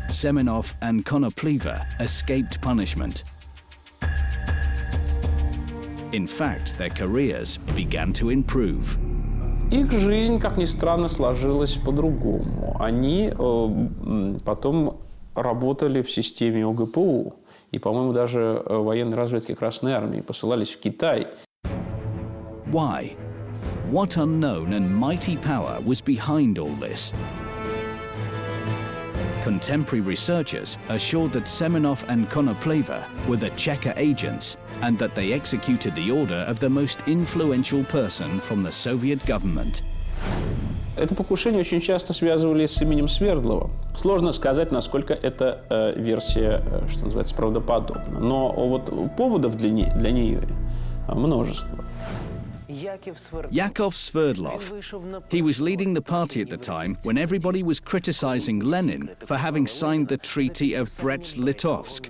Semenov and Konopleva escaped punishment. In fact, their careers began to improve. Их жизнь, как ни странно, сложилась по-другому. Они потом работали в системе ОГПУ. И, по-моему, даже военной разведки Красной Армии посылались в Китай. Why? What unknown and mighty power was behind all this? Contemporary researchers assured that Semenov and Konopleva were the Cheka agents and that they executed the order of the most influential person from the Soviet government. Это покушение очень часто связывали с именем Свердлова. Сложно сказать, насколько эта версия, что называется, правдоподобна. Но вот поводов для нее множество. Yakov Sverdlov. He was leading the party at the time when everybody was criticizing Lenin for having signed the Treaty of Brest-Litovsk.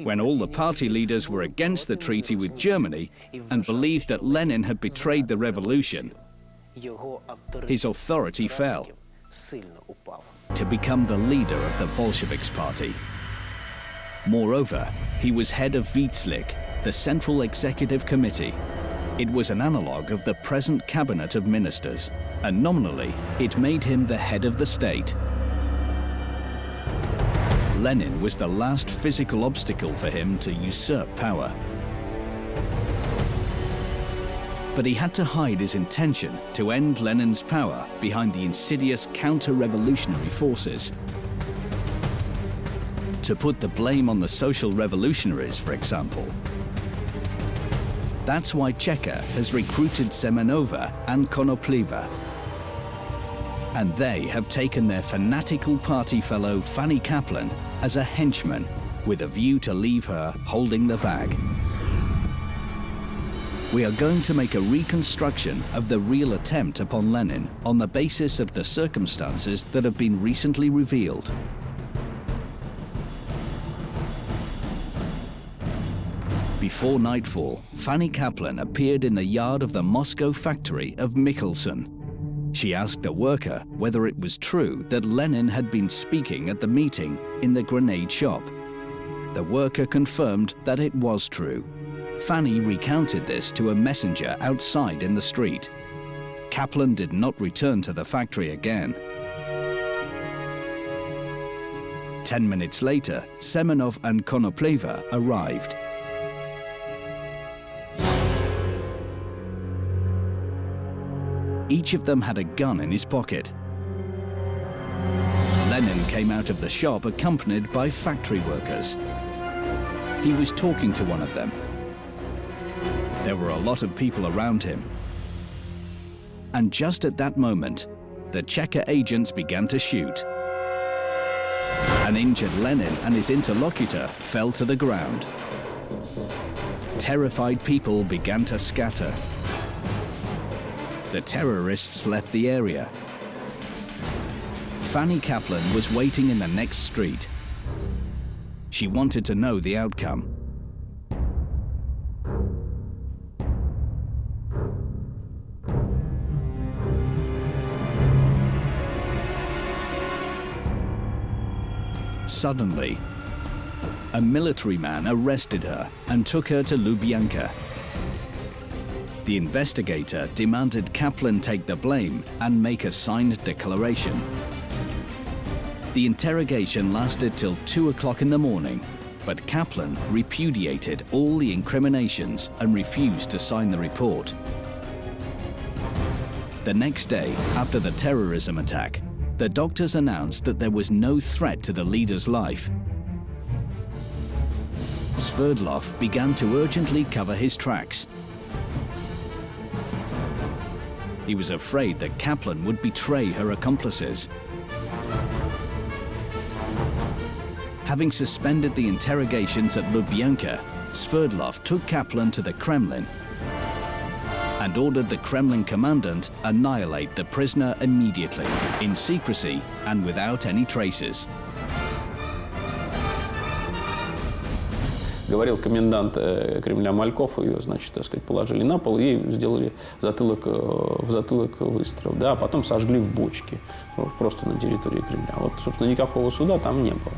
When all the party leaders were against the treaty with Germany and believed that Lenin had betrayed the revolution, his authority fell to become the leader of the Bolsheviks party. Moreover, he was head of Vitslik, the Central Executive Committee. It was an analogue of the present cabinet of ministers, and nominally, it made him the head of the state. Lenin was the last physical obstacle for him to usurp power. But he had to hide his intention to end Lenin's power behind the insidious counter-revolutionary forces. To put the blame on the social revolutionaries, for example. That's why Cheka has recruited Semenova and Konopleva. And they have taken their fanatical party fellow Fanny Kaplan as a henchman with a view to leave her holding the bag. We are going to make a reconstruction of the real attempt upon Lenin on the basis of the circumstances that have been recently revealed. Before nightfall, Fanny Kaplan appeared in the yard of the Moscow factory of Michelson. She asked a worker whether it was true that Lenin had been speaking at the meeting in the grenade shop. The worker confirmed that it was true. Fanny recounted this to a messenger outside in the street. Kaplan did not return to the factory again. 10 minutes later, Semenov and Konopleva arrived. Each of them had a gun in his pocket. Lenin came out of the shop accompanied by factory workers. He was talking to one of them. There were a lot of people around him. And just at that moment, the Cheka agents began to shoot. An injured Lenin and his interlocutor fell to the ground. Terrified people began to scatter. The terrorists left the area. Fanny Kaplan was waiting in the next street. She wanted to know the outcome. Suddenly, a military man arrested her and took her to Lubyanka. The investigator demanded Kaplan take the blame and make a signed declaration. The interrogation lasted till 2 o'clock in the morning, but Kaplan repudiated all the incriminations and refused to sign the report. The next day, after the terrorism attack, the doctors announced that there was no threat to the leader's life. Sverdlov began to urgently cover his tracks. He was afraid that Kaplan would betray her accomplices. Having suspended the interrogations at Lubyanka, Sverdlov took Kaplan to the Kremlin and ordered the Kremlin commandant annihilate the prisoner immediately, in secrecy and without any traces. говорил комендант Кремля Мальков, ее, значит, так сказать, положили на пол и сделали в затылок выстрел. Да, а потом сожгли в бочке, просто на территории Кремля. Вот, собственно, никакого суда там не было.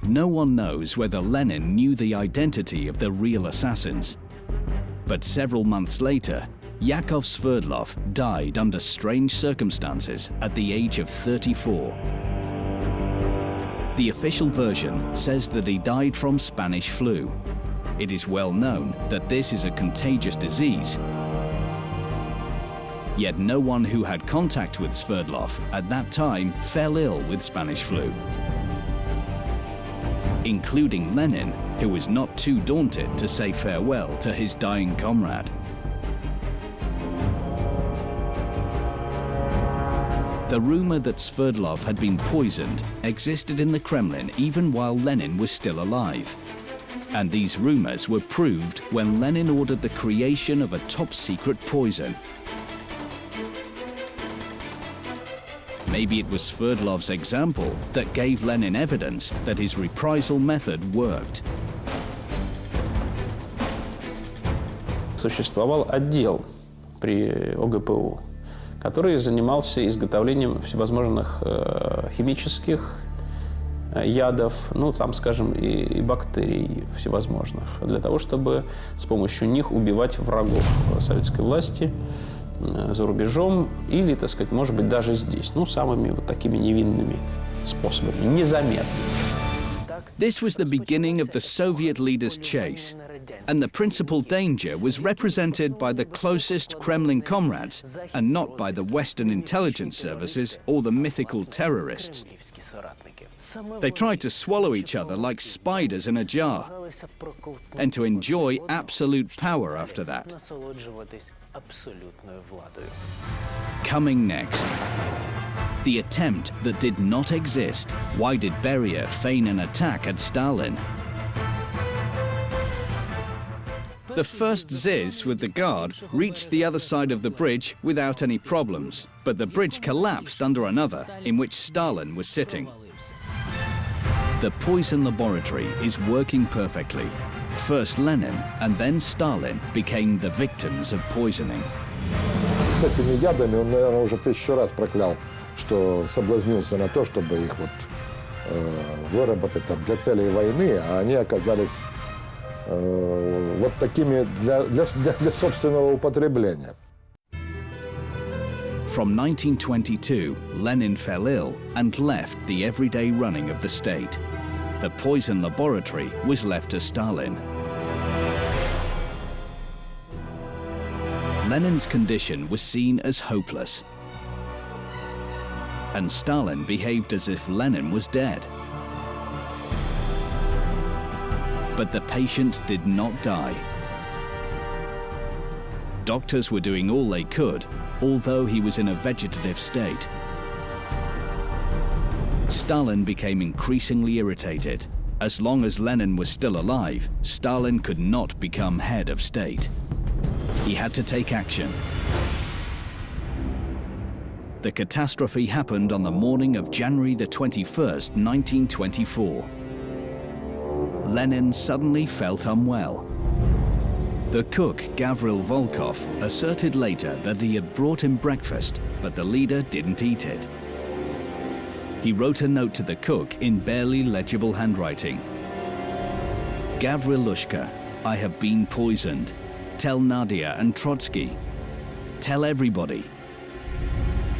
No one knows whether Lenin knew the identity of the real assassins. But several months later, Yakov Sverdlov died under strange circumstances at the age of 34. The official version says that he died from Spanish flu. It is well known that this is a contagious disease. Yet no one who had contact with Sverdlov at that time fell ill with Spanish flu, including Lenin, who was not too daunted to say farewell to his dying comrade. The rumor that Sverdlov had been poisoned existed in the Kremlin even while Lenin was still alive. And these rumors were proved when Lenin ordered the creation of a top-secret poison. Maybe it was Sverdlov's example that gave Lenin evidence that his reprisal method worked. Существовал отдел при ОГПУ, который занимался изготовлением всевозможных химических ядов, ну, там, скажем, и бактерий всевозможных, для того, чтобы с помощью них убивать врагов советской власти за рубежом или, так сказать, может быть, даже здесь, ну, самыми вот такими невинными способами, незаметно. This was the beginning of the Soviet leaders' chase, and the principal danger was represented by the closest Kremlin comrades and not by the Western intelligence services or the mythical terrorists. They tried to swallow each other like spiders in a jar, and to enjoy absolute power after that. Coming next, the attempt that did not exist. Why did Beria feign an attack at Stalin? The first Ziz with the guard reached the other side of the bridge without any problems, but the bridge collapsed under another in which Stalin was sitting. The poison laboratory is working perfectly. First Lenin and then Stalin became the victims of poisoning. С этими ядами он, наверное, уже 1000 раз проклял, что соблазнился на то, чтобы их вот выработать там для целей войны, а они оказались вот такими для собственного употребления. From 1922, Lenin fell ill and left the everyday running of the state. The poison laboratory was left to Stalin. Lenin's condition was seen as hopeless, and Stalin behaved as if Lenin was dead. But the patient did not die. Doctors were doing all they could, although he was in a vegetative state. Stalin became increasingly irritated. As long as Lenin was still alive, Stalin could not become head of state. He had to take action. The catastrophe happened on the morning of January the 21st, 1924. Lenin suddenly felt unwell. The cook, Gavril Volkov, asserted later that he had brought him breakfast, but the leader didn't eat it. He wrote a note to the cook in barely legible handwriting. Gavrilushka, I have been poisoned. Tell Nadia and Trotsky. Tell everybody.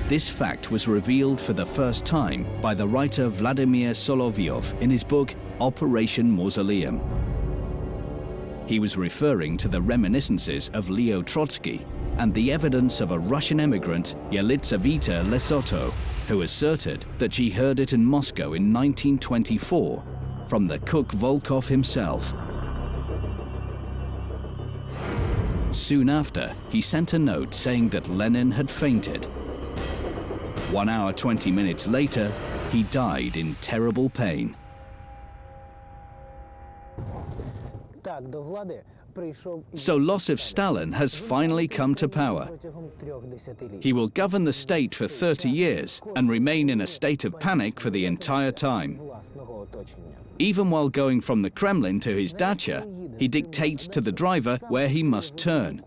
This fact was revealed for the first time by the writer Vladimir Solovyov in his book Operation Mausoleum. He was referring to the reminiscences of Leo Trotsky and the evidence of a Russian immigrant, Yelizaveta Lesotho, who asserted that she heard it in Moscow in 1924 from the cook Volkov himself. Soon after, he sent a note saying that Lenin had fainted. 1 hour 20 minutes later, he died in terrible pain. So Joseph Stalin has finally come to power. He will govern the state for 30 years and remain in a state of panic for the entire time. Even while going from the Kremlin to his dacha, he dictates to the driver where he must turn.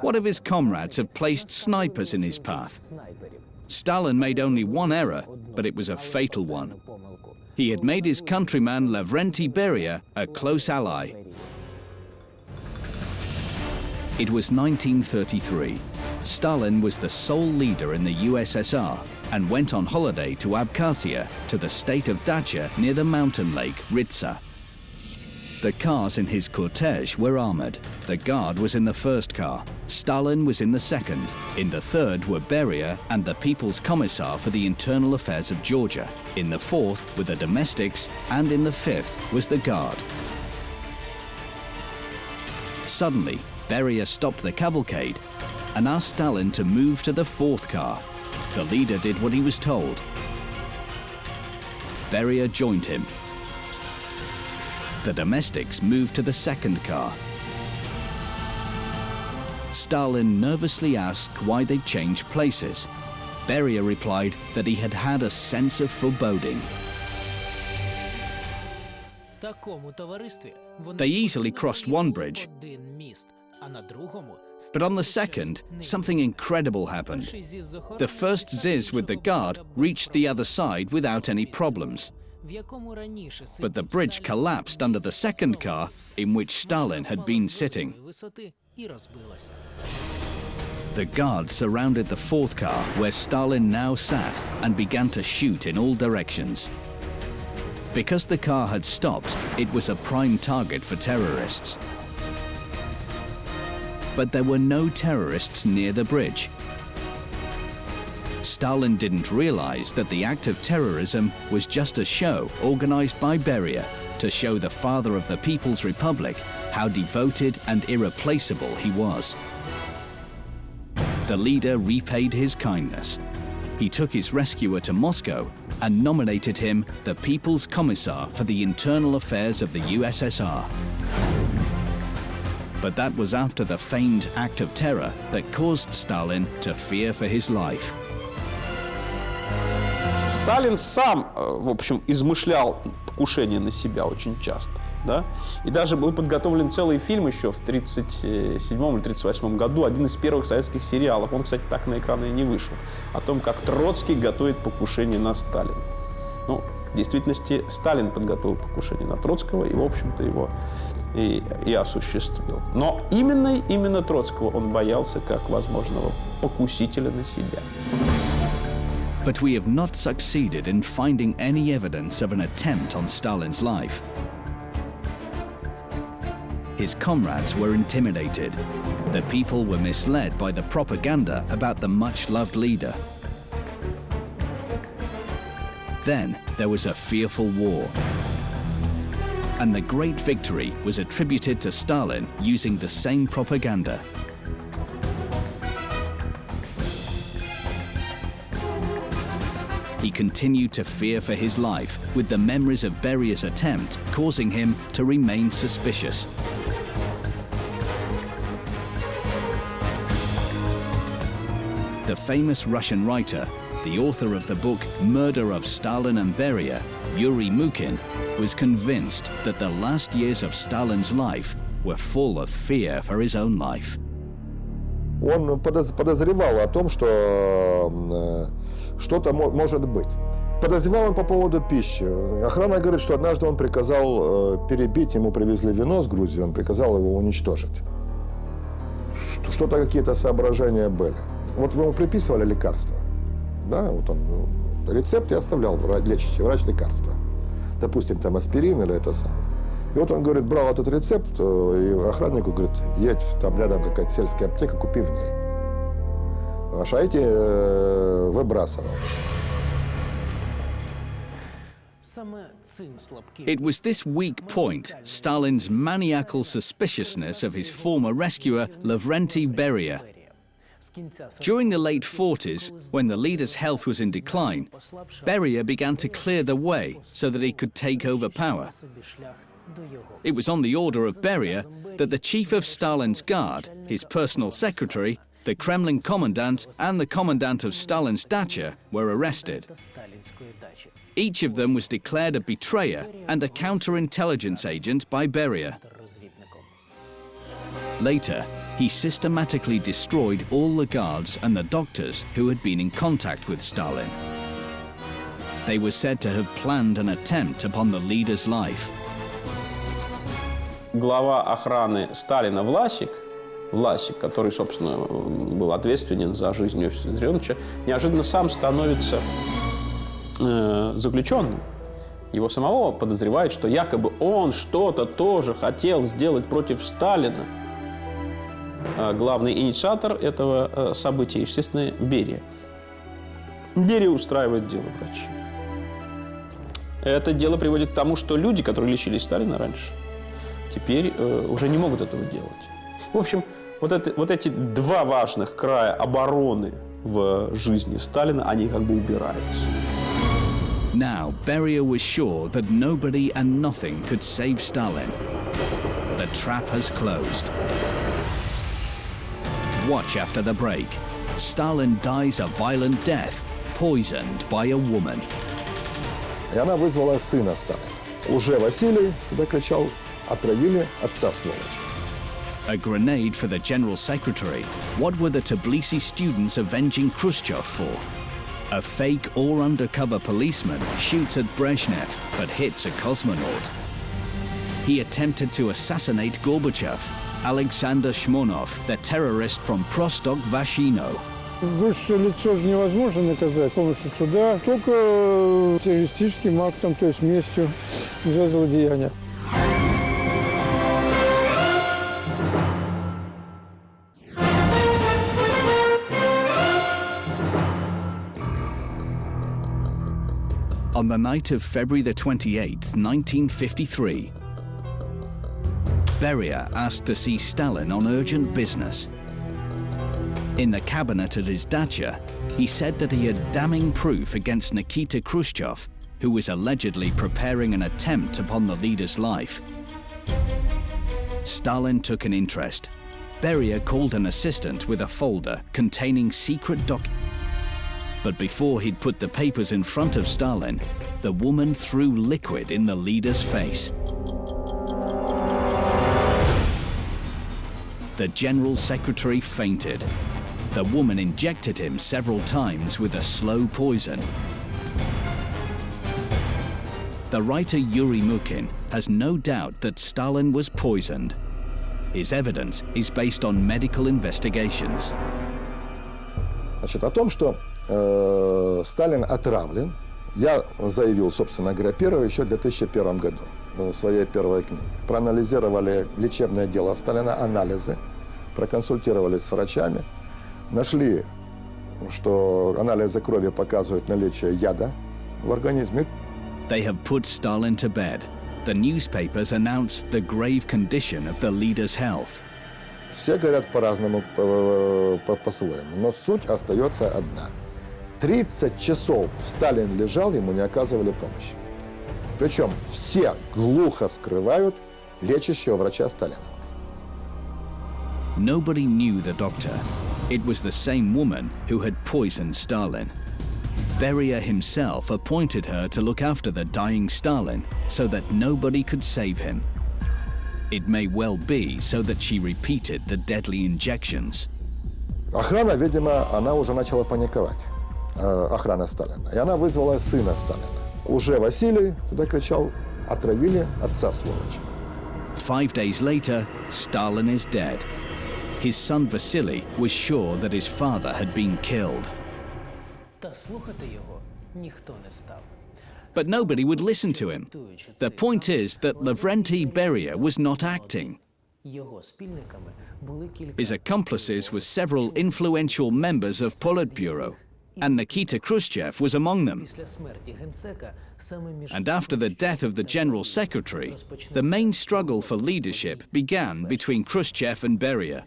What if his comrades have placed snipers in his path? Stalin made only one error, but it was a fatal one. He had made his countryman Lavrenti Beria a close ally. It was 1933. Stalin was the sole leader in the USSR and went on holiday to Abkhazia, to the state of Dacha near the mountain lake Ritsa. The cars in his cortege were armored. The Guard was in the first car. Stalin was in the second. In the third were Beria and the People's Commissar for the Internal Affairs of Georgia. In the fourth were the domestics, and in the fifth was the Guard. Suddenly, Beria stopped the cavalcade and asked Stalin to move to the fourth car. The leader did what he was told. Beria joined him. The domestics moved to the second car. Stalin nervously asked why they changed places. Beria replied that he had had a sense of foreboding. They easily crossed one bridge, but on the second, something incredible happened. The first Ziz with the Guard reached the other side without any problems. But the bridge collapsed under the second car in which Stalin had been sitting. The Guards surrounded the fourth car where Stalin now sat and began to shoot in all directions. Because the car had stopped, it was a prime target for terrorists. But there were no terrorists near the bridge. Stalin didn't realize that the act of terrorism was just a show organized by Beria to show the father of the People's Republic how devoted and irreplaceable he was. The leader repaid his kindness. He took his rescuer to Moscow and nominated him the People's Commissar for the Internal Affairs of the USSR. But that was after the famed act of terror that caused Stalin to fear for his life. Сталин сам, в общем, измышлял покушение на себя очень часто. Да? И даже был подготовлен целый фильм еще в 1937 или 1938 году, один из первых советских сериалов, он, кстати, так на экраны и не вышел, о том, как Троцкий готовит покушение на Сталина. Ну, в действительности, Сталин подготовил покушение на Троцкого и, в общем-то, его и осуществил. Но именно Троцкого он боялся как возможного покусителя на себя. But we have not succeeded in finding any evidence of an attempt on Stalin's life. His comrades were intimidated. The people were misled by the propaganda about the much-loved leader. Then there was a fearful war. And the great victory was attributed to Stalin using the same propaganda. He continued to fear for his life, with the memories of Beria's attempt causing him to remain suspicious. The famous Russian writer, the author of the book Murder of Stalin and Beria, Yuri Mukin, was convinced that the last years of Stalin's life were full of fear for his own life. Он подозревал о том, что что-то может быть. Подозревал он по поводу пищи. Охрана говорит, что однажды он приказал перебить, ему привезли вино с Грузии, он приказал его уничтожить. Что-то, какие-то соображения были. Вот вы ему приписывали лекарства. Да, вот он рецепт я оставлял, лечащий врач лекарства. Допустим, там аспирин или это самое. И вот он, говорит, брал этот рецепт, и охраннику говорит, едь, там рядом какая-то сельская аптека, купи в ней. А эти выбрасывал. It was this weak point, Stalin's maniacal suspiciousness of his former rescuer, Lavrenti Beria. During the late 40s, when the leader's health was in decline, Beria began to clear the way so that he could take over power. It was on the order of Beria that the chief of Stalin's guard, his personal secretary, the Kremlin commandant, and the commandant of Stalin's dacha were arrested. Each of them was declared a betrayer and a counterintelligence agent by Beria. Later, he systematically destroyed all the guards and the doctors who had been in contact with Stalin. They were said to have planned an attempt upon the leader's life. Глава охраны Сталина Власик, который, собственно, был ответственен за жизнь Иосифа Виссарионовича, неожиданно сам становится заключенным. Его самого подозревают, что якобы он что-то тоже хотел сделать против Сталина. Главный инициатор этого события, естественно, Берия. Берия устраивает дело врача. Это дело приводит к тому, что люди, которые лечили Сталина раньше, теперь уже не могут этого делать. В общем, вот эти два важных края обороны в жизни Сталина, они как бы убираются. Now, Beria was sure that nobody and nothing could save Stalin. The trap has closed. Watch after the break. Stalin dies a violent death, poisoned by a woman. И она вызвала сына Сталина. Уже Василий, туда кричал, отравили отца, сволочь. A grenade for the general secretary. What were the Tbilisi students avenging Khrushchev for? A fake or undercover policeman shoots at Brezhnev but hits a cosmonaut. He attempted to assassinate Gorbachev. Alexander Shmonov, the terrorist from Prostok-Vashino. Высшее лицо же невозможно наказать с помощью суда, только террористическим актом, то есть местью за злодеяния. On the night of February the 28th, 1953, Beria asked to see Stalin on urgent business. In the cabinet at his dacha, he said that he had damning proof against Nikita Khrushchev, who was allegedly preparing an attempt upon the leader's life. Stalin took an interest. Beria called an assistant with a folder containing secret documents. But before he'd put the papers in front of Stalin, the woman threw liquid in the leader's face. The general secretary fainted. The woman injected him several times with a slow poison. The writer Yuri Mukin has no doubt that Stalin was poisoned. His evidence is based on medical investigations. Значит, о том, что Сталин отравлен, я заявил, собственно говоря, еще в 2001 году в своей первой книге. Проанализировали лечебное дело Сталина, анализы, проконсультировались с врачами, нашли, что анализы крови показывают наличие яда в организме. They have put Stalin to bed. The newspapers announce the grave condition of the leader's health. Все говорят по-разному, по-своему, но суть остается одна. 30 часов Сталин лежал, ему не оказывали помощи. Причем все глухо скрывают лечащего врача Сталина. Nobody knew the doctor. It was the same woman who had poisoned Stalin. Beria himself appointed her to look after the dying Stalin so that nobody could save him. It may well be so that she repeated the deadly injections. Охрана, видимо, она уже начала паниковать. Охрана Сталина. И она вызвала сына Сталина. Уже Василий туда кричал, отравили отца, сволочь. 5 days later, Stalin is dead. His son Vasily was sure that his father had been killed. But nobody would listen to him. The point is that Lavrenti Beria was not acting. His accomplices were several influential members of Politburo, and Nikita Khrushchev was among them. And after the death of the general secretary, the main struggle for leadership began between Khrushchev and Beria.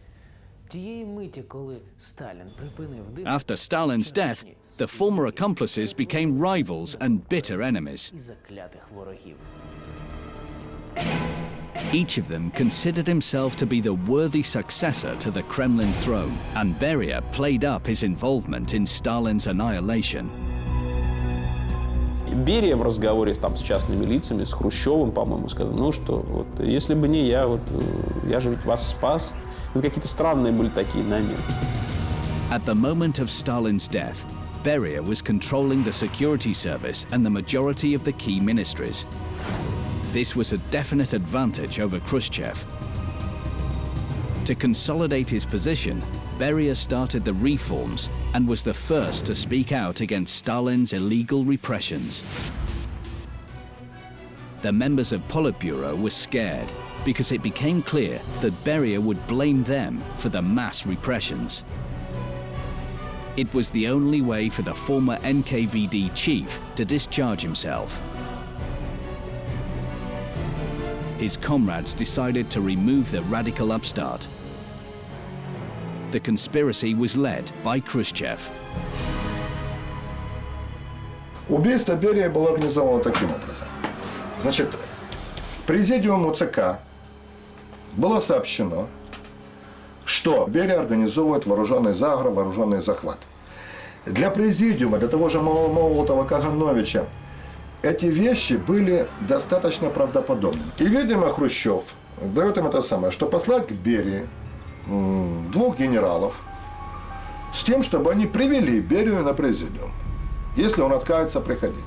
After Stalin's death, the former accomplices became rivals and bitter enemies. Each of them considered himself to be the worthy successor to the Kremlin throne, and Beria played up his involvement in Stalin's annihilation. Берия в разговоре там, с частными лицами, с Хрущевым, по-моему, сказал, ну что, вот, если бы не я, вот, я же ведь вас спас. Это какие-то странные были такие намеки. At the moment of Stalin's death, Beria was controlling the security service and the majority of the key ministries. This was a definite advantage over Khrushchev. To consolidate his position, Beria started the reforms and was the first to speak out against Stalin's illegal repressions. The members of Politburo were scared because it became clear that Beria would blame them for the mass repressions. It was the only way for the former NKVD chief to discharge himself. His comrades decided to remove the radical upstart. The conspiracy was led by Khrushchev. Убийство Берии было организовано таким образом. Значит, президиуму ЦК было сообщено, что Берия организовывает вооруженный заговор, вооруженный захват. Для президиума, для того же Молотова, Кагановича, эти вещи были достаточно правдоподобны. И, видимо, Хрущев дает им это самое, что послать к Берии двух генералов с тем, чтобы они привели Берию на президиум, если он откажется приходить.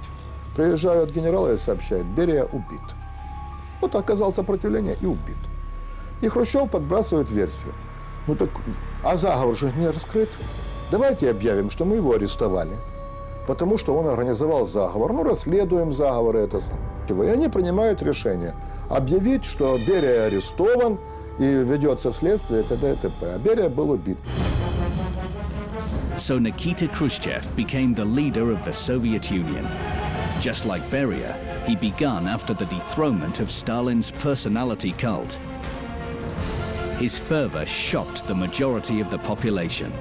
Приезжают генералы и сообщают, Берия убит. Вот оказал сопротивление и убит. И Хрущев подбрасывает версию. Ну так, а заговор же не раскрыт. Давайте объявим, что мы его арестовали, потому что он организовал заговор. Ну, расследуем заговоры, это самое. И они принимают решение объявить, что Берия арестован и ведется следствие, т.д. и т.п. А Берия был убит. So Nikita Khrushchev became the leader of the Soviet Union. Just like Beria, he began after the dethronement of Stalin's personality cult. His fervor shocked the majority of the population.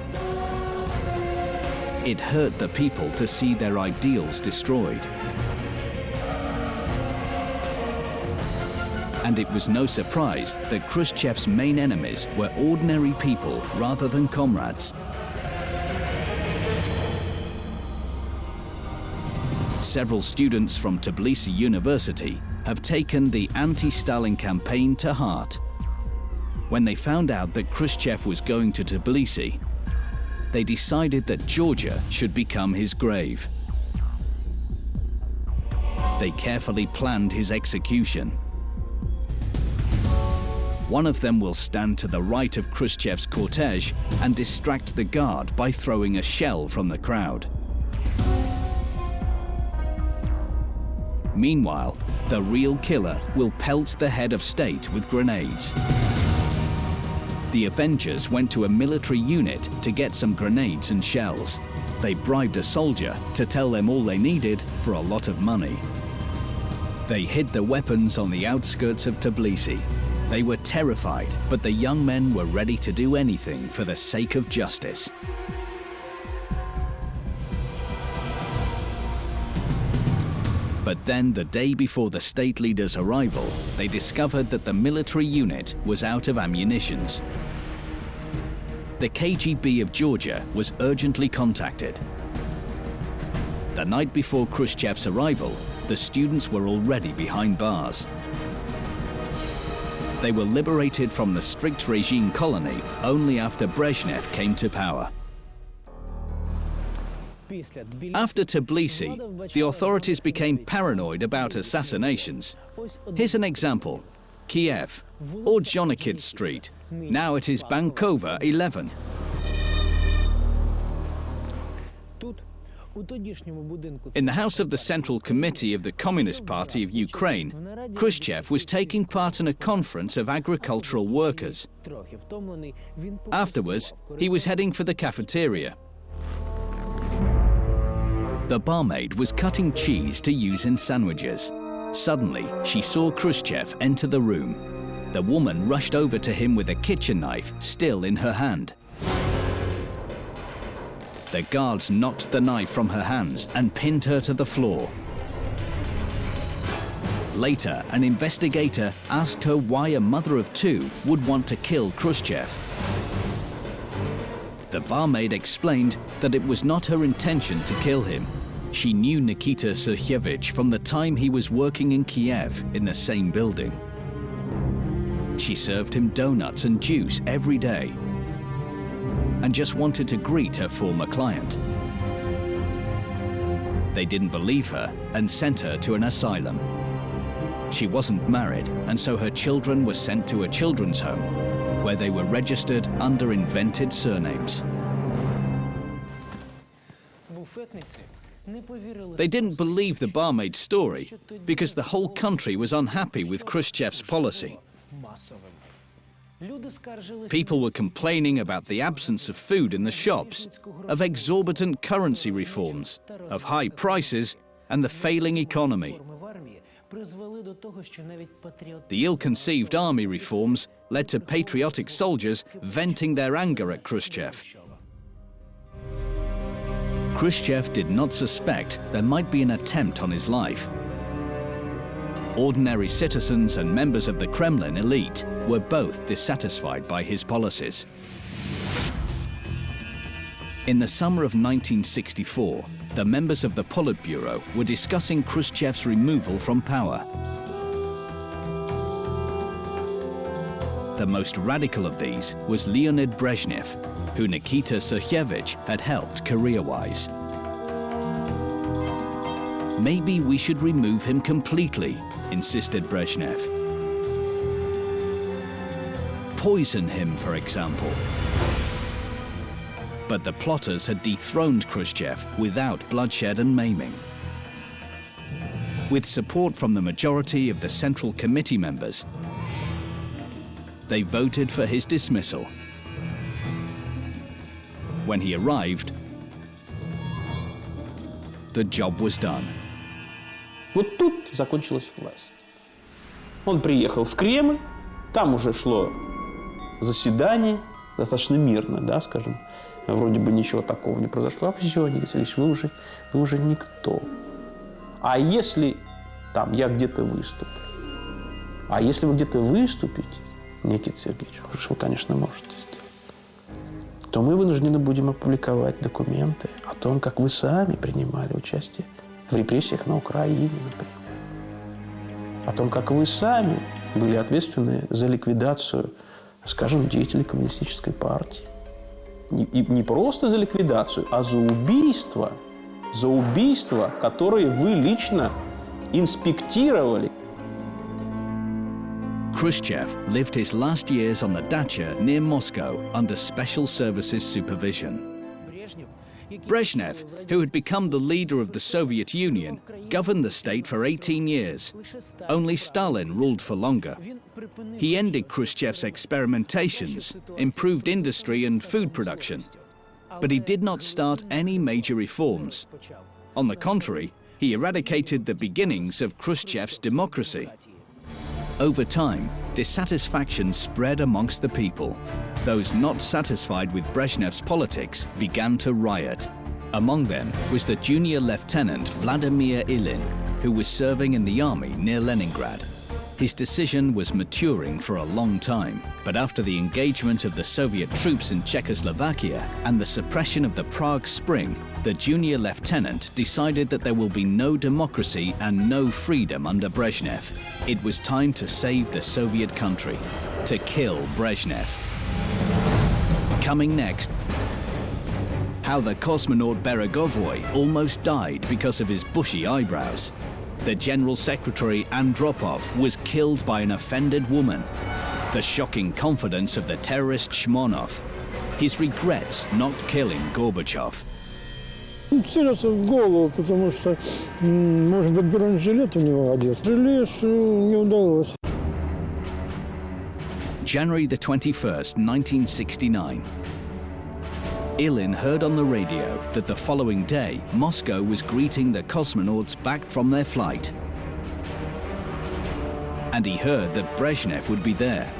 It hurt the people to see their ideals destroyed. And it was no surprise that Khrushchev's main enemies were ordinary people rather than comrades. Several students from Tbilisi University have taken the anti-Stalin campaign to heart. When they found out that Khrushchev was going to Tbilisi, they decided that Georgia should become his grave. They carefully planned his execution. One of them will stand to the right of Khrushchev's cortege and distract the guard by throwing a shell from the crowd. Meanwhile, the real killer will pelt the head of state with grenades. The Avengers went to a military unit to get some grenades and shells. They bribed a soldier to tell them all they needed for a lot of money. They hid the weapons on the outskirts of Tbilisi. They were terrified, but the young men were ready to do anything for the sake of justice. But then, the day before the state leader's arrival, they discovered that the military unit was out of ammunitions. The KGB of Georgia was urgently contacted. The night before Khrushchev's arrival, the students were already behind bars. They were liberated from the strict regime colony only after Brezhnev came to power. After Tbilisi, the authorities became paranoid about assassinations. Here's an example: Kiev, Ordzhonikid Street. Now it is Bankova 11. In the house of the Central Committee of the Communist Party of Ukraine, Khrushchev was taking part in a conference of agricultural workers. Afterwards, he was heading for the cafeteria. The barmaid was cutting cheese to use in sandwiches. Suddenly, she saw Khrushchev enter the room. The woman rushed over to him with a kitchen knife still in her hand. The guards knocked the knife from her hands and pinned her to the floor. Later, an investigator asked her why a mother of two would want to kill Khrushchev. The barmaid explained that it was not her intention to kill him. She knew Nikita Sergeyevich from the time he was working in Kiev in the same building. She served him donuts and juice every day and just wanted to greet her former client. They didn't believe her and sent her to an asylum. She wasn't married, and so her children were sent to a children's home where they were registered under invented surnames. They didn't believe the barmaid's story because the whole country was unhappy with Khrushchev's policy. People were complaining about the absence of food in the shops, of exorbitant currency reforms, of high prices, and the failing economy. The ill-conceived army reforms led to patriotic soldiers venting their anger at Khrushchev. Khrushchev did not suspect there might be an attempt on his life. Ordinary citizens and members of the Kremlin elite were both dissatisfied by his policies. In the summer of 1964, the members of the Politburo were discussing Khrushchev's removal from power. The most radical of these was Leonid Brezhnev, who Nikita Sergeyevich had helped career-wise. Maybe we should remove him completely, insisted Brezhnev. Poison him, for example. But the plotters had dethroned Khrushchev without bloodshed and maiming. With support from the majority of the Central Committee members, they voted for his dismissal. When he arrived, the job was done. Вот тут закончилась власть. Он приехал в Кремль, там уже шло заседание, достаточно мирно, да, скажем, вроде бы ничего такого не произошло. А все, Никита Сергеевич, вы уже никто. А если там я где-то выступлю? А если вы где-то выступите, Никита Сергеевич, что вы, конечно, можете сделать, то мы вынуждены будем опубликовать документы о том, как вы сами принимали участие в репрессиях на Украине, например. О том, как вы сами были ответственны за ликвидацию, скажем, деятелей коммунистической партии. И не просто за ликвидацию, а за убийство, которые вы лично инспектировали. Khrushchev lived his last years on the dacha near Moscow under special services supervision. Brezhnev, who had become the leader of the Soviet Union, governed the state for 18 years. Only Stalin ruled for longer. He ended Khrushchev's experimentations, improved industry and food production. But he did not start any major reforms. On the contrary, he eradicated the beginnings of Khrushchev's democracy. Over time, dissatisfaction spread amongst the people. Those not satisfied with Brezhnev's politics began to riot. Among them was the junior lieutenant Vladimir Ilin, who was serving in the army near Leningrad. His decision was maturing for a long time, but after the engagement of the Soviet troops in Czechoslovakia and the suppression of the Prague Spring, the junior lieutenant decided that there will be no democracy and no freedom under Brezhnev. It was time to save the Soviet country, to kill Brezhnev. Coming next, how the cosmonaut Beregovoy almost died because of his bushy eyebrows. The General Secretary Andropov was killed by an offended woman. The shocking confidence of the terrorist Shmonov. His regrets not killing Gorbachev. Целился в голову, потому что, может быть, бронежилет у него одет. Жалею, что не удалось. January the 21st, 1969. Ilin heard on the radio that the following day, Moscow was greeting the cosmonauts back from their flight. And he heard that Brezhnev would be there.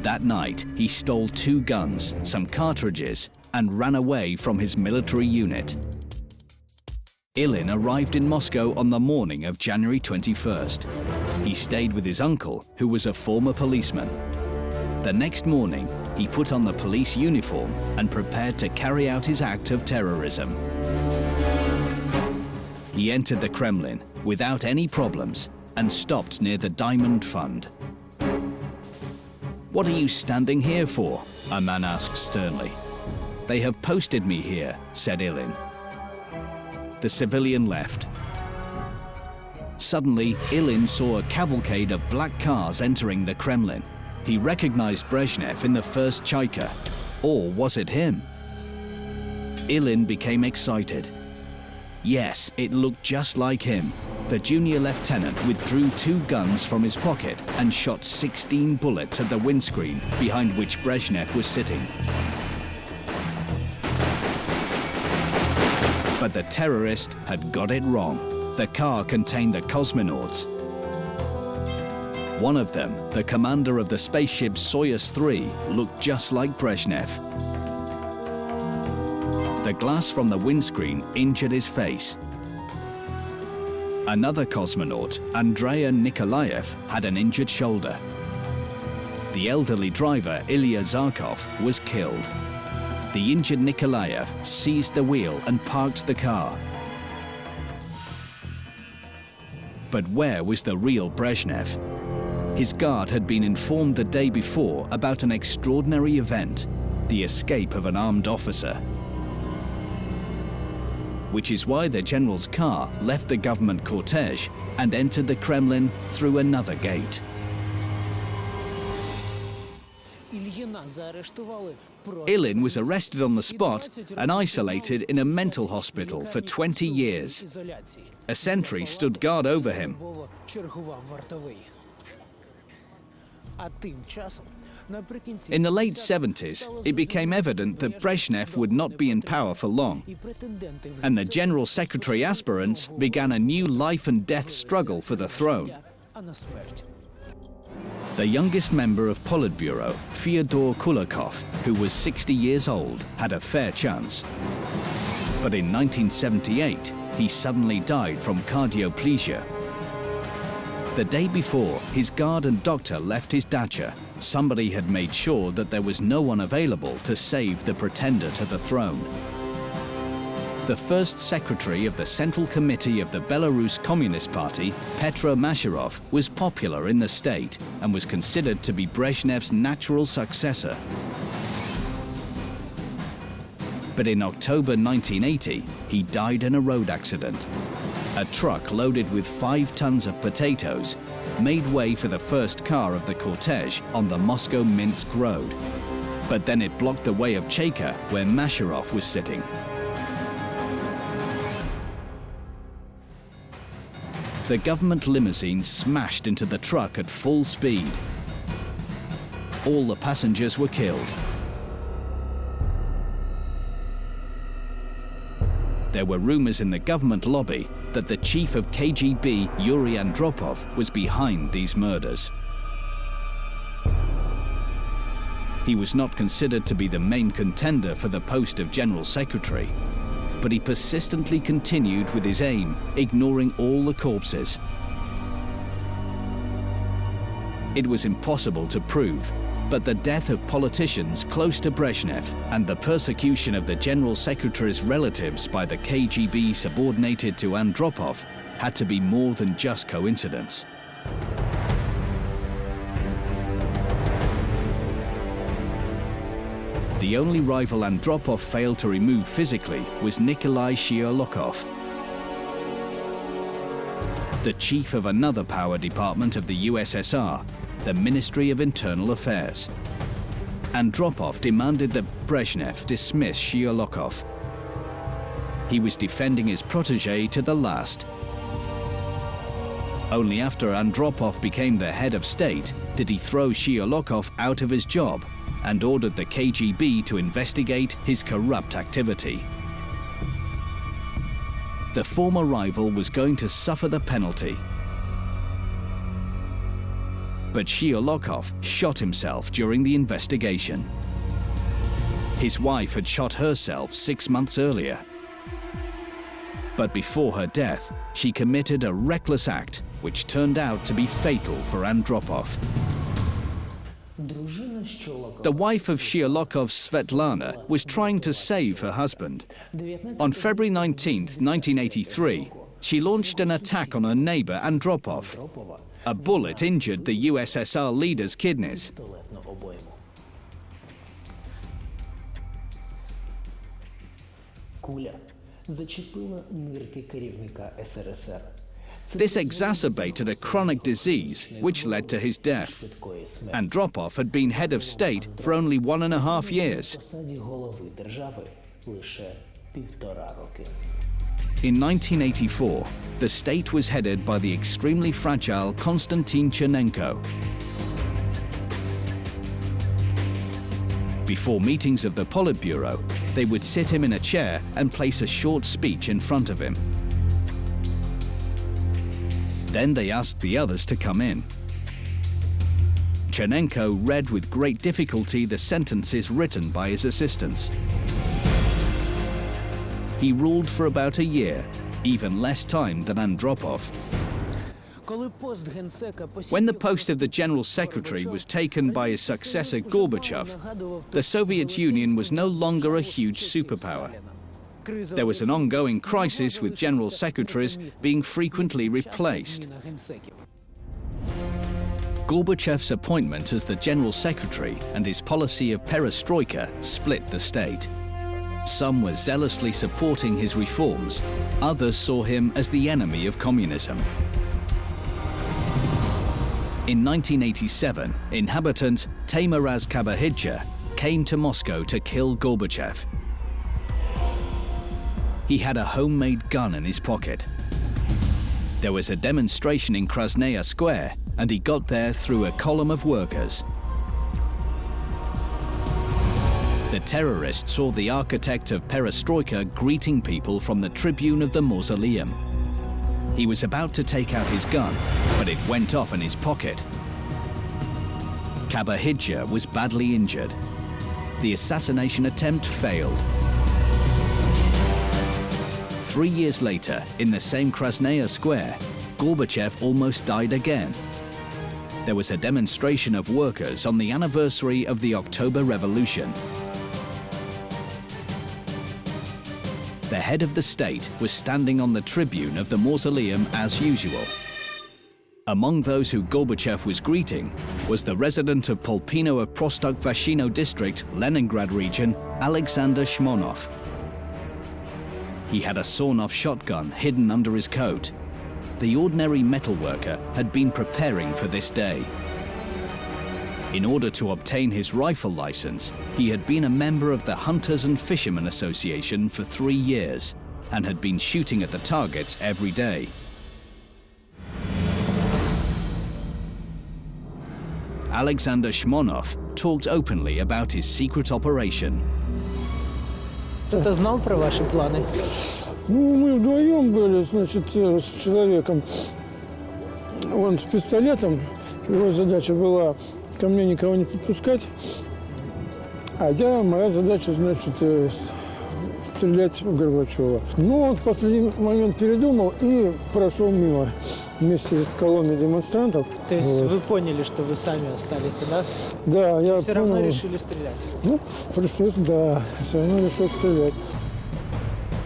That night, he stole 2 guns, some cartridges, and ran away from his military unit. Ilyin arrived in Moscow on the morning of January 21st. He stayed with his uncle, who was a former policeman. The next morning, he put on the police uniform and prepared to carry out his act of terrorism. He entered the Kremlin without any problems and stopped near the Diamond Fund. "What are you standing here for?" a man asked sternly. "They have posted me here," said Ilyin. The civilian left. Suddenly, Ilyin saw a cavalcade of black cars entering the Kremlin. He recognized Brezhnev in the first Chaika. Or was it him? Ilyin became excited. Yes, it looked just like him. The junior lieutenant withdrew 2 guns from his pocket and shot 16 bullets at the windscreen behind which Brezhnev was sitting. But the terrorist had got it wrong. The car contained the cosmonauts. One of them, the commander of the spaceship Soyuz 3, looked just like Brezhnev. The glass from the windscreen injured his face. Another cosmonaut, Andrei Nikolaev, had an injured shoulder. The elderly driver, Ilya Zarkov, was killed. The injured Nikolaev seized the wheel and parked the car. But where was the real Brezhnev? His guard had been informed the day before about an extraordinary event, the escape of an armed officer. Which is why the general's car left the government cortege and entered the Kremlin through another gate. Ilyin was arrested on the spot and isolated in a mental hospital for 20 years. A sentry stood guard over him. In the late 70s, it became evident that Brezhnev would not be in power for long, and the General Secretary aspirants began a new life and death struggle for the throne. The youngest member of Politburo, Fyodor Kulakov, who was 60 years old, had a fair chance. But in 1978, he suddenly died from cardioplegia. The day before, his guard and doctor left his dacha. Somebody had made sure that there was no one available to save the pretender to the throne. The first secretary of the Central Committee of the Belarus Communist Party, Petro Masharov, was popular in the state and was considered to be Brezhnev's natural successor. But in October 1980, he died in a road accident. A truck loaded with 5 tons of potatoes made way for the first car of the cortege on the Moscow-Minsk road. But then it blocked the way of Chaika, where Masharov was sitting. The government limousine smashed into the truck at full speed. All the passengers were killed. There were rumors in the government lobby that the chief of KGB, Yuri Andropov, was behind these murders. He was not considered to be the main contender for the post of General Secretary, but he persistently continued with his aim, ignoring all the corpses. It was impossible to prove, but the death of politicians close to Brezhnev and the persecution of the General Secretary's relatives by the KGB subordinated to Andropov had to be more than just coincidence. The only rival Andropov failed to remove physically was Nikolai Shiolokov, the chief of another power department of the USSR, the Ministry of Internal Affairs. Andropov demanded that Brezhnev dismiss Shiolokov. He was defending his protege to the last. Only after Andropov became the head of state did he throw Shiolokov out of his job and ordered the KGB to investigate his corrupt activity. The former rival was going to suffer the penalty. But Shiolokov shot himself during the investigation. His wife had shot herself 6 months earlier. But before her death, she committed a reckless act which turned out to be fatal for Andropov. The wife of Shyolokov, Svetlana, was trying to save her husband. On February 19, 1983, she launched an attack on her neighbor Andropov. A bullet injured the USSR leader's kidneys. This exacerbated a chronic disease which led to his death. Andropov had been head of state for only 1.5 years. In 1984, the state was headed by the extremely fragile Konstantin Chernenko. Before meetings of the Politburo, they would sit him in a chair and place a short speech in front of him. Then they asked the others to come in. Chernenko read with great difficulty the sentences written by his assistants. He ruled for about a year, even less time than Andropov. When the post of the General Secretary was taken by his successor Gorbachev, the Soviet Union was no longer a huge superpower. There was an ongoing crisis with General Secretaries being frequently replaced. Gorbachev's appointment as the General Secretary and his policy of perestroika split the state. Some were zealously supporting his reforms, others saw him as the enemy of communism. In 1987, inhabitant Teimuraz Kabahidze came to Moscow to kill Gorbachev. He had a homemade gun in his pocket. There was a demonstration in Krasnaya Square, and he got there through a column of workers. The terrorist saw the architect of perestroika greeting people from the tribune of the mausoleum. He was about to take out his gun, but it went off in his pocket. Kabahidze was badly injured. The assassination attempt failed. 3 years later, in the same Krasnaya Square, Gorbachev almost died again. There was a demonstration of workers on the anniversary of the October Revolution. The head of the state was standing on the tribune of the mausoleum as usual. Among those who Gorbachev was greeting was the resident of Polpino of Prostok-Vashino district, Leningrad region, Alexander Shmonov. He had a sawn-off shotgun hidden under his coat. The ordinary metalworker had been preparing for this day. In order to obtain his rifle license, he had been a member of the Hunters and Fishermen Association for 3 years and had been shooting at the targets every day. Alexander Shmonov talked openly about his secret operation. Кто-то знал про ваши планы? Ну, мы вдвоем были, значит, с человеком. Он с пистолетом. Его задача была ко мне никого не подпускать. А моя задача, значит, стрелять в Горбачева. Но он в последний момент передумал и прошел мимо вместе с колонной демонстрантов. То есть вы поняли, что вы сами остались, да? Да, я все равно решили стрелять? Ну, пришлось, да, все равно решил стрелять.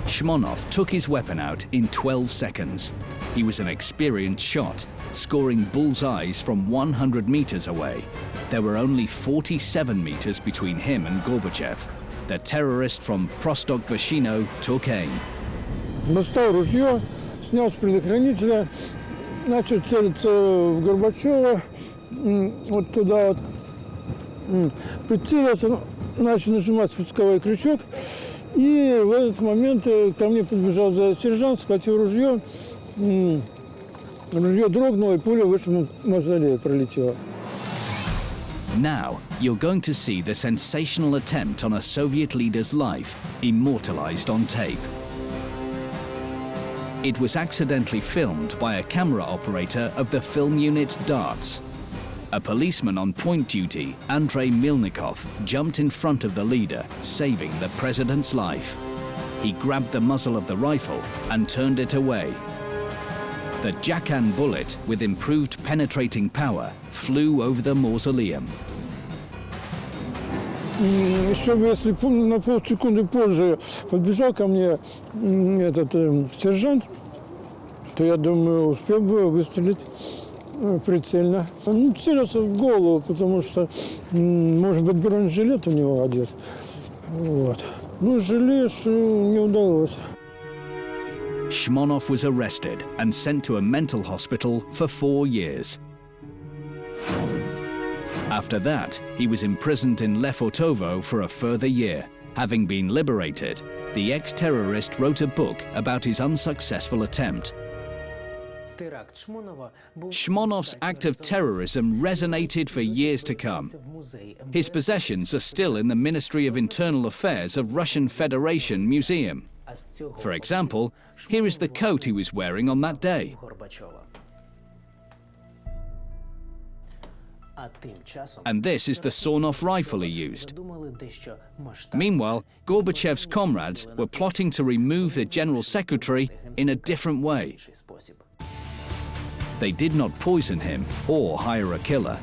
Shmonov took his weapon out in 12 seconds. He was an experienced shot, scoring bullseyes from 100 meters away. There were only 47 meters between him and Gorbachev. The terrorist from Prostok-Vashino took aim. Достал ружье, снял с предохранителя, начал целиться в Горбачева, вот туда вот. Прицелился, начал нажимать спусковой крючок, и в этот момент ко мне подбежал сержант, схватил ружье, ружье дрогнуло, и пуля в этом мавзолее пролетела. Now, you're going to see the sensational attempt on a Soviet leader's life immortalized on tape. It was accidentally filmed by a camera operator of the film unit Darts. A policeman on point duty, Andrei Milnikov, jumped in front of the leader, saving the president's life. he grabbed the muzzle of the rifle and turned it away. The Jacan bullet, with improved penetrating power, flew over the mausoleum. Еще бы, если на полсекунды позже подбежал ко мне этот сержант, то я думаю, успел бы выстрелить прицельно. Он целился в голову, потому что, может быть, бронежилет у него одет. Вот. Ну, жалею, что не удалось. Shmonov was arrested and sent to a mental hospital for 4 years. After that, he was imprisoned in Lefortovo for a further year. Having been liberated, the ex-terrorist wrote a book about his unsuccessful attempt. Shmonov's act of terrorism resonated for years to come. His possessions are still in the Ministry of Internal Affairs of Russian Federation Museum. For example, here is the coat he was wearing on that day. And this is the sawn-off rifle he used. Meanwhile, Gorbachev's comrades were plotting to remove the General Secretary in a different way. They did not poison him or hire a killer.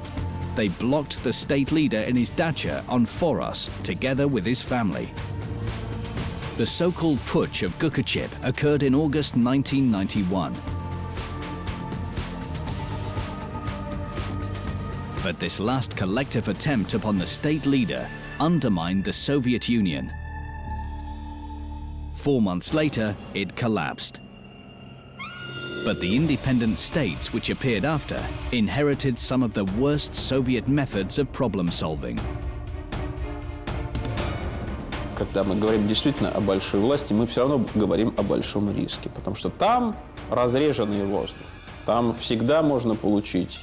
They blocked the state leader in his dacha on Foros, together with his family. The so-called putsch of Gorbachev occurred in August 1991. But this last collective attempt upon the state leader undermined the Soviet Union. 4 months later, it collapsed. But the independent states which appeared after inherited some of the worst Soviet methods of problem solving. Когда мы говорим действительно о большой власти, мы все равно говорим о большом риске, потому что там разреженный воздух, там всегда можно получить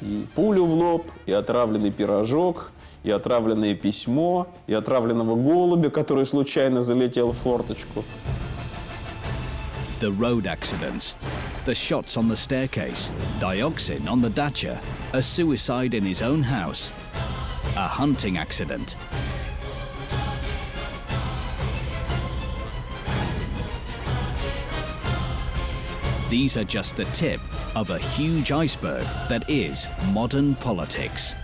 и пулю в лоб, и отравленный пирожок, и отравленное письмо, и отравленного голубя, который случайно залетел в форточку. The road accidents, the shots on the staircase, dioxin on the dacha, a suicide in his own house, a hunting accident. These are just the tip of a huge iceberg that is modern politics.